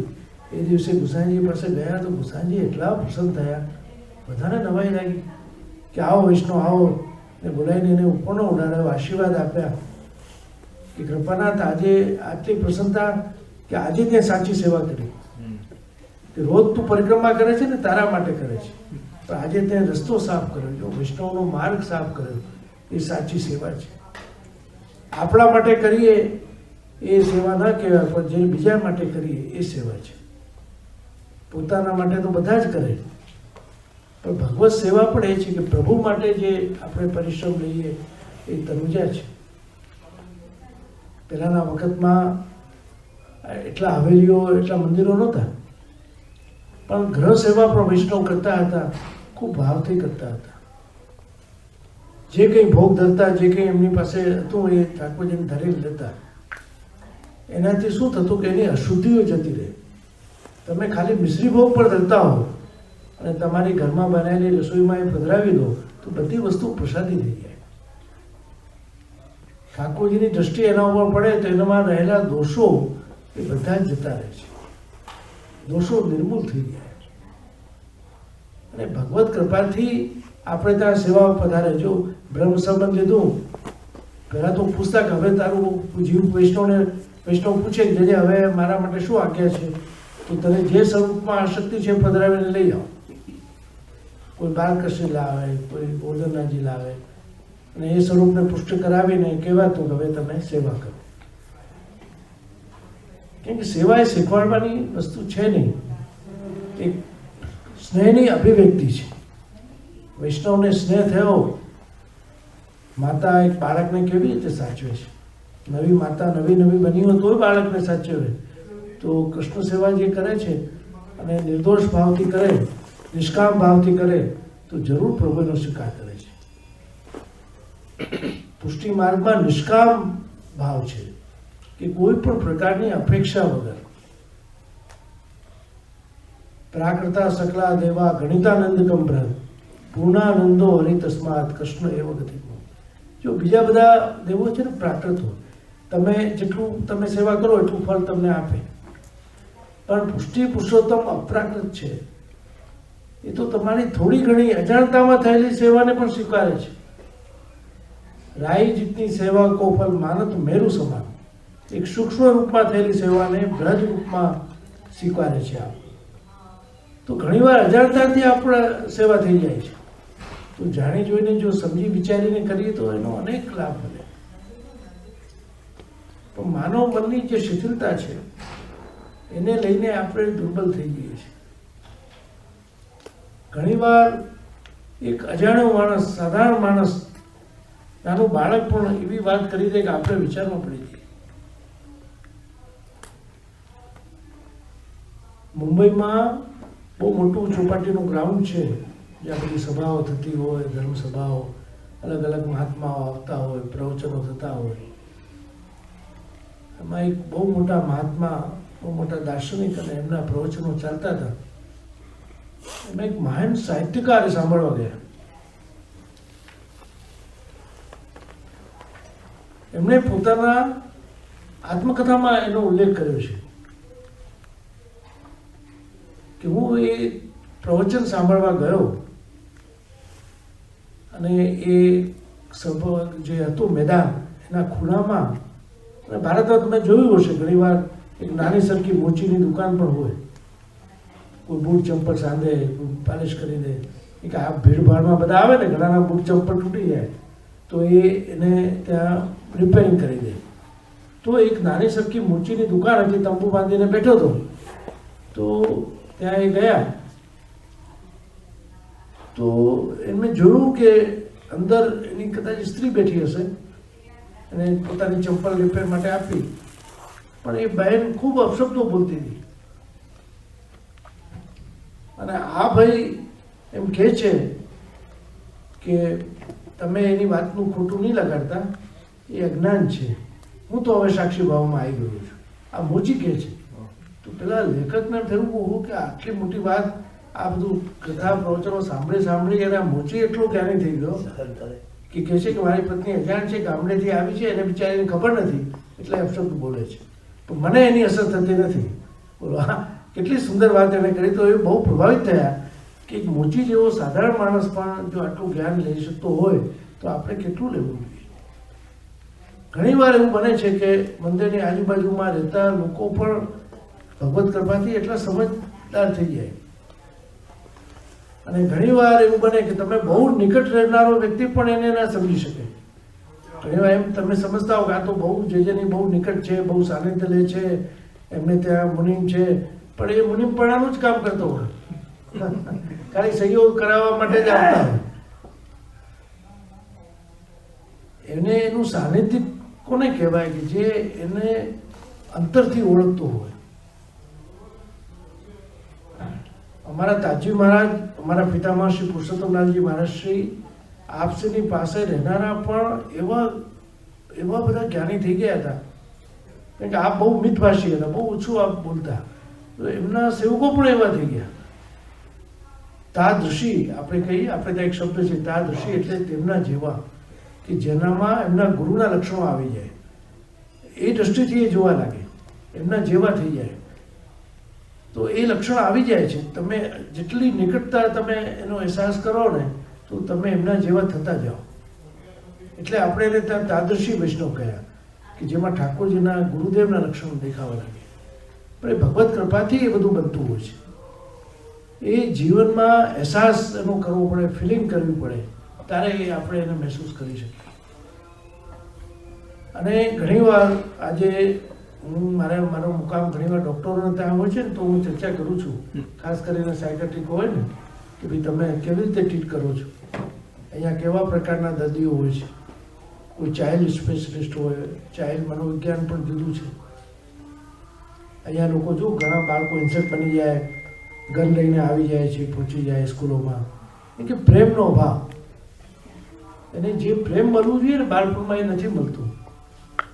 એ દિવસે ગુસાઈજી પાસે ગયા તો ગુસાઈજી એટલા પ્રસન્ન થયા, બધાને નવાઈ લાગી કે આવો વૈષ્ણવ આવો, ને બોલાવીને એને ઉપરનો ઉડાડ્યો, આશીર્વાદ આપ્યા કે કૃપાનાથ આજે આટલી પ્રસન્નતા કે આજે તે સાચી સેવા કરી. કે રોજ તું પરિક્રમા કરે છે ને તારા માટે કરે છે, પણ આજે તે રસ્તો સાફ કર્યો, જો વૈષ્ણવનો માર્ગ સાફ કર્યો, એ સાચી સેવા છે. આપણા માટે કરીએ એ સેવા ના કહેવાય, પણ જે બીજા માટે કરીએ એ સેવા છે. પોતાના માટે તો બધા જ કરે, પણ ભગવત સેવા પણ એ છે કે પ્રભુ માટે જે આપણે પરિશ્રમ લઈએ એ તનુજા છે. પહેલાના વખતમાં એટલા હવેલીઓ, એટલા મંદિરો નહોતા, પણ ગ્રહ સેવા પણ વૈષ્ણવ કરતા હતા, ખૂબ ભાવથી કરતા હતા. જે કંઈ ભોગ ધરતા, જે કંઈ એમની પાસે હતું એ ઠાકોરજીને ધરી લેતા. એનાથી શું થતું કે એની અશુદ્ધિઓ જતી રહે. તમે ખાલી મિશ્રી ભોગ પર ધરતા હો અને તમારી ઘરમાં બનાવેલી રસોઈમાં એ પધરાવી દો તો બધી વસ્તુ પ્રસાદી થઈ જાય. ઠાકોરજીની દ્રષ્ટિ એના ઉપર પડે તો એનામાં રહેલા દોષો એ બધા જ જતા રહે છે, દોષો નિર્મૂળ થઈ જાય. અને ભગવત કૃપાથી આપણે ત્યાં સેવા પધારે. જો બ્રહ્મ સંબંધ લીધું, પહેલાં તો પૂછતા કે હવે તારું જીવ વૈષ્ણવ પૂછે કે જજે હવે મારા માટે શું આજ્ઞા છે, તો તને જે સ્વરૂપમાં આસક્તિ છે પધરાવીને લઈ આવો. કોઈ બાલકૃષ્ણ લાવે, કોઈ ગોર્ધનનાથજી લાવે, અને એ સ્વરૂપને પુષ્ટ કરાવીને કહેવાતું હવે તમે સેવા કરો. કેમ કે સેવા એ શીખવાડવાની વસ્તુ છે નહીં, એક સ્નેહની અભિવ્યક્તિ છે. વૈષ્ણવને સ્નેહ થયો માતા એક બાળકને કેવી રીતે સાચવે છે? નવી માતા નવી બની હોય તોય બાળકને સાચવે. તો કૃષ્ણ સેવા જે કરે છે અને નિર્દોષ ભાવથી કરે, નિષ્કામ ભાવથી કરે તો જરૂર પ્રભુનો સ્વીકાર કરે છે. પુષ્ટિ માર્ગમાં નિષ્કામ ભાવ છે કે કોઈ પણ પ્રકારની અપેક્ષા વગર. પ્રાકૃતા સકલા દેવા ગણિતાનંદ કંબ્રહ પૂર્ણાનંદો હરિ તસ્માત કૃષ્ણ એવ ગતિ. જો બીજા બધા દેવો છે ને પ્રાકૃત હોય, તમે જેટલું તમે સેવા કરો એટલું ફળ તમને આપે. પણ પુષ્ટિ પુરુષોત્તમ અપ્રાકૃત છે. એ તો તમારી થોડી ઘણી અજાણતામાં થયેલી સેવાને પણ સ્વીકારે છે. રાઈ જીતની સેવા કો ફલ માનત મેરુ સમાન. એક સૂક્ષ્મ રૂપમાં થયેલી સેવાને બ્રજ રૂપમાં સ્વીકારે છે. આપ તો ઘણીવાર અજાણતાથી આપણે સેવા થઈ જાય છે. તો જાણી જોઈને જો સમજી વિચારીને કરીએ તો એનો અનેક લાભ મળે. પણ માનવ મનની જે શિથિલતા છે એને લઈને આપણે દુર્બલ થઈ જઈએ છીએ. ઘણીવાર એક અજાણ્યો માણસ, સાધારણ માણસ, નાનું બાળક પણ એવી વાત કરી દે કે આપણે વિચારમાં પડી જઈએ. મુંબઈમાં બહુ મોટું ચોપાટીનું ગ્રાઉન્ડ છે જ્યાં બધી સભાઓ થતી હોય, ધર્મ સભાઓ, અલગ અલગ મહાત્માઓ આવતા હોય, પ્રવચનો થતા હોય. એમાં એક બહુ મોટા મહાત્મા, બહુ મોટા દાર્શનિક અને એમના પ્રવચનો ચાલતા હતા. એમાં એક મહાન સાહિત્યકાર સાંભળવા ગયા. એમણે પોતાના આત્મકથામાં એનો ઉલ્લેખ કર્યો છે કે હું એ પ્રવચન સાંભળવા ગયો અને એ સભા જે હતું મેદાન એના ખુલ્લામાં, અને ભારતમાં તમે જોયું હશે ઘણીવાર એક નાની સરખી મોચીની દુકાન પણ હોય. કોઈ બૂટ ચંપલ સાંધે, પાલિશ કરી દે. કે આ ભીડભાડમાં બધા આવે ને, ઘણાના બૂટ ચંપલ તૂટી જાય તો એને ત્યાં રિપેરિંગ કરી દે. તો એક નાની સરખી મોચીની દુકાન હતી, તંબુ બાંધીને બેઠો હતો. તો ત્યાં એ ગયા તો એમને જોયું કે અંદર એની કદાચ સ્ત્રી બેઠી હશે અને પોતાની ચંપલ રિપેર માટે આપી, પણ એ બહેન ખૂબ અપશબ્દો બોલતી હતી. અને આ ભાઈ એમ કહે છે કે તમે એની વાતનું ખોટું નહીં લગાડતા, એ અજ્ઞાન છે, હું તો હવે સાક્ષી ભાવમાં આવી ગયો છું. આ મોચી કહે છે. તો પેલા લેખકને થયું કે આટલી મોટી વાત, આ બધું કથા પ્રવચનો સાંભળી અને મોચી એટલો જ્ઞાની થઈ ગયો કે કહે છે કે મારી પત્ની અજાણ છે, ગામડેથી આવી છે, એને બિચારીને ખબર નથી એટલે અપશબ્દ બોલે છે, પણ મને એની અસર થતી નથી. બોલો, હા, કેટલી સુંદર વાત એને કરી. તો એ બહુ પ્રભાવિત થયા કે એક મોચી જેવો સાધારણ માણસ પણ જો આટલું જ્ઞાન લઈ શકતો હોય તો આપણે કેટલું લેવું જોઈએ. ઘણીવાર એવું બને છે કે મંદિરની આજુબાજુમાં રહેતા લોકો પણ ભગવત કૃપાથી એટલા સમજદાર થઈ જાય. અને ઘણીવાર એવું બને કે તમે બહુ નિકટ રહેનારો વ્યક્તિ પણ એને ના સમજી શકે. ઘણીવાર એમ તમે સમજતા હો કે આ તો બહુ જેની બહુ નિકટ છે, બહુ સાનિધ્ય લે છે, એમને ત્યાં મુનિમ છે, પણ એ મુનિમપણાનું જ કામ કરતો હોય, ખાલી સહયોગ કરાવવા માટે જ આવતા હોય. એને એનું સાનિધ્ય કોને કહેવાય કે જે એને અંતરથી ઓળખતો હોય. અમારા તાજી મહારાજ, અમારા પિતામહ શ્રી પુરુષોત્તમલાલજી મહારાજ શ્રી આપશ્રીની પાસે રહેનારા પણ એવા બધા જ્ઞાની થઈ ગયા હતા. કારણ કે આપ બહુ મિતભાષી હતા, બહુ ઓછું આપ બોલતા, તો એમના સેવકો પણ એવા થઈ ગયા. તાદૃશી આપણે કહીએ, આપણે ત્યાં એક શબ્દ છે તાદૃશી, એટલે તેમના જેવા કે જેનામાં એમના ગુરુના લક્ષણો આવી જાય. એ દ્રષ્ટિથી એ જોવા લાગે, એમના જેવા થઈ જાય. તો એ લક્ષણ આવી જાય છે. તમે જેટલી નિકટતા તમે એનો અહેસાસ કરો ને તો તમે એમના જેવા થતા જાઓ. એટલે આપણે એને ત્યાં તાદર્શી વૈષ્ણવ કહ્યા કે જેમાં ઠાકોરજીના ગુરુદેવના લક્ષણો દેખાવા લાગે. પણ એ ભગવત કૃપાથી એ બધું બનતું હોય છે. એ જીવનમાં અહેસાસ એનો કરવો પડે, ફિલિંગ કરવી પડે, ત્યારે એ આપણે એને મહેસૂસ કરી શકીએ. અને ઘણીવાર આજે મારો મુકામ ઘણીવાર ડૉક્ટરોને ત્યાં હોય છે ને, તો હું ચર્ચા કરું છું, ખાસ કરીને સાયકેટ્રિક હોય ને, કે ભાઈ તમે કેવી રીતે ટ્રીટ કરો છો, અહીંયા કેવા પ્રકારના દર્દીઓ હોય છે. કોઈ ચાઇલ્ડ સ્પેશિયલિસ્ટ હોય, ચાઇલ્ડ મનોવિજ્ઞાન પણ જુદું છે. અહીંયા લોકો જો ઘણા બાળકો ઇન્સર્ટ બની જાય, ગન લઈને આવી જાય છે, પહોંચી જાય સ્કૂલોમાં, કે પ્રેમનો અભાવ. એને જે પ્રેમ મળવું જોઈએ ને બાળપણમાં એ નથી મળતું.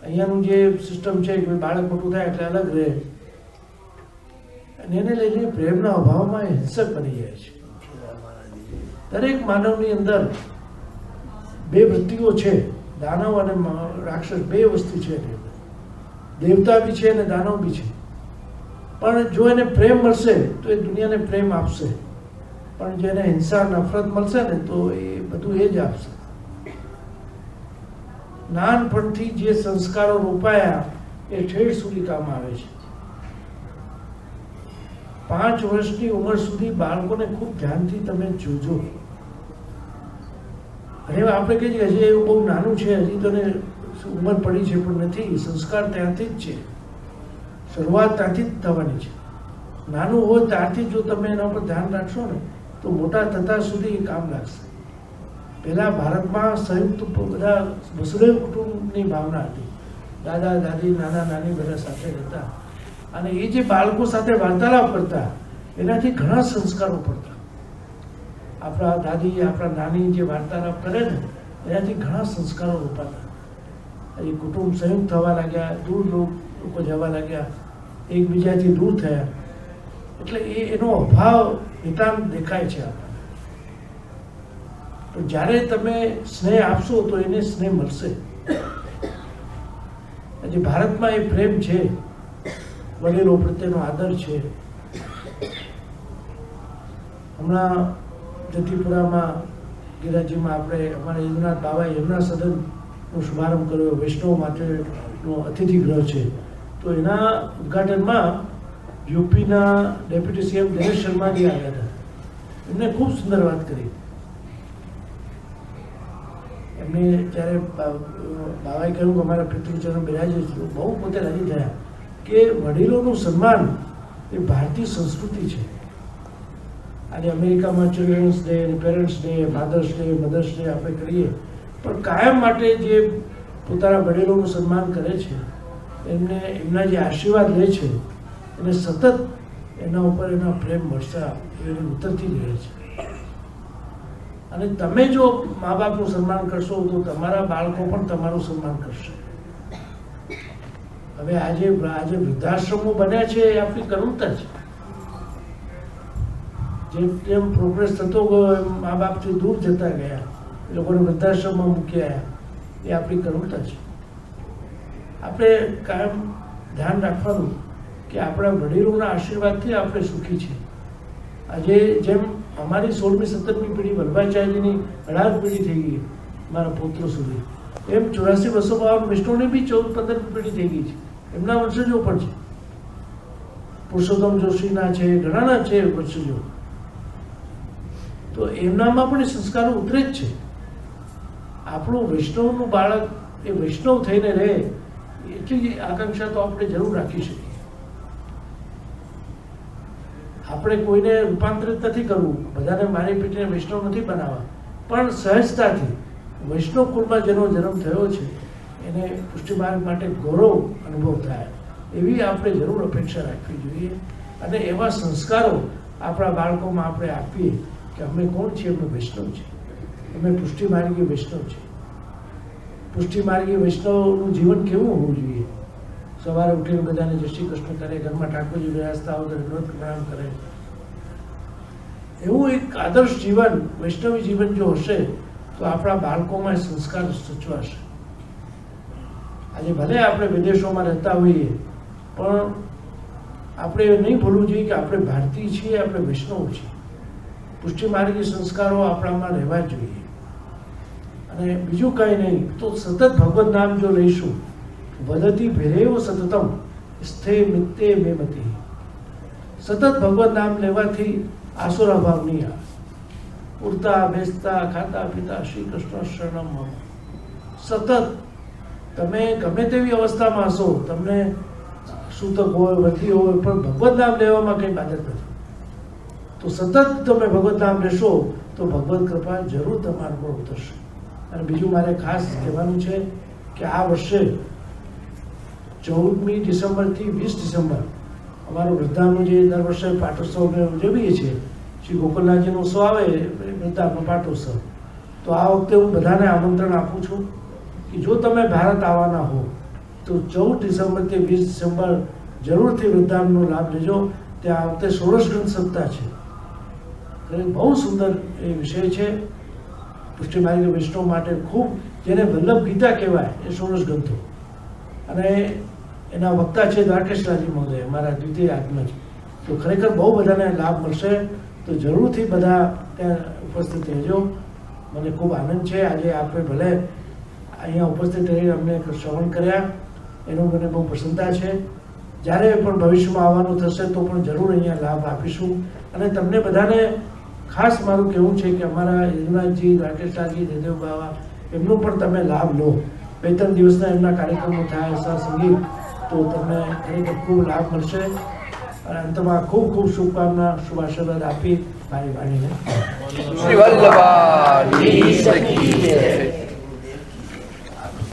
અહીંયાનું જે સિસ્ટમ છે કે બાળક મોટું થાય એટલે અલગ રહે, અને એને લઈને પ્રેમના અભાવમાં હિંસક બની જાય છે. દરેક માનવની અંદર બે વૃત્તિઓ છે, દાનવ અને રાક્ષસ, બે વસ્તુ છે. દેવતા બી છે અને દાનવ બી છે. પણ જો એને પ્રેમ મળશે તો એ દુનિયાને પ્રેમ આપશે, પણ જેને હિંસા નફરત મળશે ને તો એ બધું એ જ આપશે. નાનપણથી જે સંસ્કારો રોપાયા એ ઠેઠ સુધી કામ આવે છે. 5 વર્ષની ઉંમર સુધી બાળકોને ખૂબ ધ્યાનથી તમે જોજો. અને આપણે કહીએ હજી એવું બહુ નાનું છે, હજી તો ઉંમર પડી છે, પણ નથી. સંસ્કાર ત્યાંથી જ છે, શરૂઆત ત્યાંથી જ થવાની છે. નાનું હોય ત્યારથી જો તમે એના પર ધ્યાન રાખશો ને તો મોટા થતા સુધી એ કામ લાગશે. પહેલા ભારતમાં સંયુક્ત બધા વસુદેવ કુટુંબની ભાવના હતી. દાદા દાદી નાના નાની બધા સાથે રહેતા, અને એ જે બાળકો સાથે વાર્તાલાપ કરતા એનાથી ઘણા સંસ્કારો પડતા. આપણા દાદી આપણા નાની જે વાર્તાલાપ કરે ને એનાથી ઘણા સંસ્કારો રોપાતા. એ કુટુંબ સંયુક્ત થવા લાગ્યા, દૂર લોકો જવા લાગ્યા, એકબીજાથી દૂર થયા, એટલે એનો અભાવ નિતાંત દેખાય છે આપણને. તો જ્યારે તમે સ્નેહ આપશો તો એને સ્નેહ મળશે. આજે ભારતમાં એ પ્રેમ છે, વડીલો પ્રત્યેનો આદર છે. હમણાં જતીપુરામાં ગિરાજીમાં આપણે અમારા યદુનાથ બાબાએ યમુના સદનનો શુભારંભ કર્યો. વૈષ્ણવ માટેનો અતિથિ ગૃહ છે. તો એના ઉદ્ઘાટનમાં યુપીના ડેપ્યુટી સીએમ દિનેશ શર્માજી આવ્યા હતા. એમને ખૂબ સુંદર વાત કરી. એમને જ્યારે બાબાએ કહ્યું કે અમારા પિતૃચરણ બિરાજે છે, બહુ પોતે રાજી થયા કે વડીલોનું સન્માન એ ભારતીય સંસ્કૃતિ છે. આજે અમેરિકામાં children's day, parents day, father's day, mother's day આપણે કરીએ, પણ કાયમ માટે જે પોતાના વડીલોનું સન્માન કરે છે, એમને એમના જે આશીર્વાદ લે છે, એને સતત એના ઉપર એના પ્રેમ વર્ષા એની ઉતરતી જ રહે છે. અને તમે જો મા બાપનું સન્માન કરશો તો તમારા બાળકો પણ તમારું સન્માન કરશે. હવે આજે વૃદ્ધાશ્રમો બન્યા છે એ આપણી કરુણતા છે. જેમ પ્રોગ્રેસ થતો ગયો એમ મા બાપથી દૂર જતા ગયા, એ લોકોને વૃદ્ધાશ્રમમાં મૂક્યા, એ આપણી કરુણતા છે. આપણે કાયમ ધ્યાન રાખવાનું કે આપણા વડીલોના આશીર્વાદથી આપણે સુખી છીએ. આજે જેમ અમારી 16મી 17મી પેઢી વલ્લભાચાર્યજીની 18 પેઢી થઈ ગઈ મારા પુત્રો સુધી, એમ 84-252 વૈષ્ણવની બી 14-15 પેઢી થઈ ગઈ છે. એમના વંશજો પણ છે. પુરુષોત્તમ જોશીના છે, ઘણાના છે વંશજો. તો એમનામાં પણ એ સંસ્કારો ઉતરે જ છે. આપણું વૈષ્ણવનું બાળક એ વૈષ્ણવ થઈને રહે એટલી આકાંક્ષા તો આપણે જરૂર રાખી શકીએ. આપણે કોઈને રૂપાંતરિત નથી કરવું, બધાને મારી પીઠને વૈષ્ણવ નથી બનાવવા, પણ સહજતાથી વૈષ્ણવ કુળમાં જેનો જન્મ થયો છે એને પુષ્ટિ માર્ગ માટે ગૌરવ અનુભવ થાય એવી આપણે જરૂર અપેક્ષા રાખવી જોઈએ. અને એવા સંસ્કારો આપણા બાળકોમાં આપણે આપીએ કે અમે કોણ છીએ, અમે વૈષ્ણવ છીએ, અમે પુષ્ટિ માર્ગી વૈષ્ણવ છીએ. પુષ્ટિ માર્ગી વૈષ્ણવનું જીવન કેવું હોવું જોઈએ? સવારે ઉઠીને બધાને જય શ્રી કૃષ્ણ કરે, ઘરમાં ઠાકોરજી બેસતા હોય તો વિનોદ પ્રણામ કરે. એવું એક આદર્શ જીવન, વૈષ્ણવી જીવન જો હશે તો આપણા બાળકોમાં સંસ્કાર સચવાશે. આજે ભલે આપણે વિદેશોમાં રહેતા હોઈએ, પણ આપણે નહીં ભૂલવું જોઈએ કે આપણે ભારતીય છીએ, આપણે વૈષ્ણવ છીએ. પુષ્ટિ માર્ગી સંસ્કારો આપણામાં રહેવા જોઈએ. અને બીજું કંઈ નહીં તો સતત ભગવદ નામ જો લઈશું, વદતી ભેરેવ સતતમ સ્થે મિત્તે મેમતી. સતત ભગવદ નામ લેવાથી આસુરા ભાવ નહીં આવે. ઉડતા બેસતા ખાતા પીતા શ્રી કૃષ્ણ શરણમ મમ. સતત તમે ગમે તેવી અવસ્થામાં હશો, તમને સૂતક હોય, વધી હોય, પણ ભગવદ નામ લેવામાં કંઈ બાધક નથી. તો સતત તમે ભગવદ નામ લેશો તો ભગવદ કૃપા જરૂર તમારા પર ઉતરશે. અને બીજું મારે ખાસ કહેવાનું છે કે આ વર્ષે 14મી ડિસેમ્બરથી 20 ડિસેમ્બર અમારો વૃદ્ધાનું જે દર વર્ષે પાટોત્સવ અમે ઉજવીએ છીએ, શ્રી ગોકુલનાથજીનો ઉત્સવ આવે વૃદ્ધાનો પાટોત્સવ, તો આ વખતે હું બધાને આમંત્રણ આપું છું કે જો તમે ભારત આવવાના હો તો 14 ડિસેમ્બરથી 20 ડિસેમ્બર જરૂરથી વૃદ્ધાનો લાભ લેજો. ત્યાં આ વખતે ષોડશ ગ્રંથ સપ્તાહ છે, બહુ સુંદર એ વિષય છે. પુષ્ટિ માર્ગ વૈષ્ણવ માટે ખૂબ, જેને વલ્લભ ગીતા કહેવાય એ ષોડશ ગ્રંથો, અને એના વક્તા છે દ્વારકેશરાજી મહોદય, અમારા દ્વિતીય આત્મજ. તો ખરેખર બહુ બધાને લાભ મળશે, તો જરૂરથી બધા ત્યાં ઉપસ્થિત રહેજો. મને ખૂબ આનંદ છે આજે આપણે ભલે અહીંયા ઉપસ્થિત રહી અમને શ્રવણ કર્યા, એનો મને બહુ પ્રસન્નતા છે. જ્યારે પણ ભવિષ્યમાં આવવાનું થશે તો પણ જરૂર અહીંયા લાભ આપીશું. અને તમને બધાને ખાસ મારું કહેવું છે કે અમારા યદુનાથજી, દ્વારકેશરાજી, જયદેવ બાવા, એમનો પણ તમે લાભ લો. 2-3 દિવસના એમના કાર્યક્રમો થાય, સંગીત, તો તમને ખરેખર ખૂબ લાભ મળશે. અને અંતમાં ખૂબ ખૂબ શુભકામના, શુભ આશીર્વાદ આપી મારી વાણીને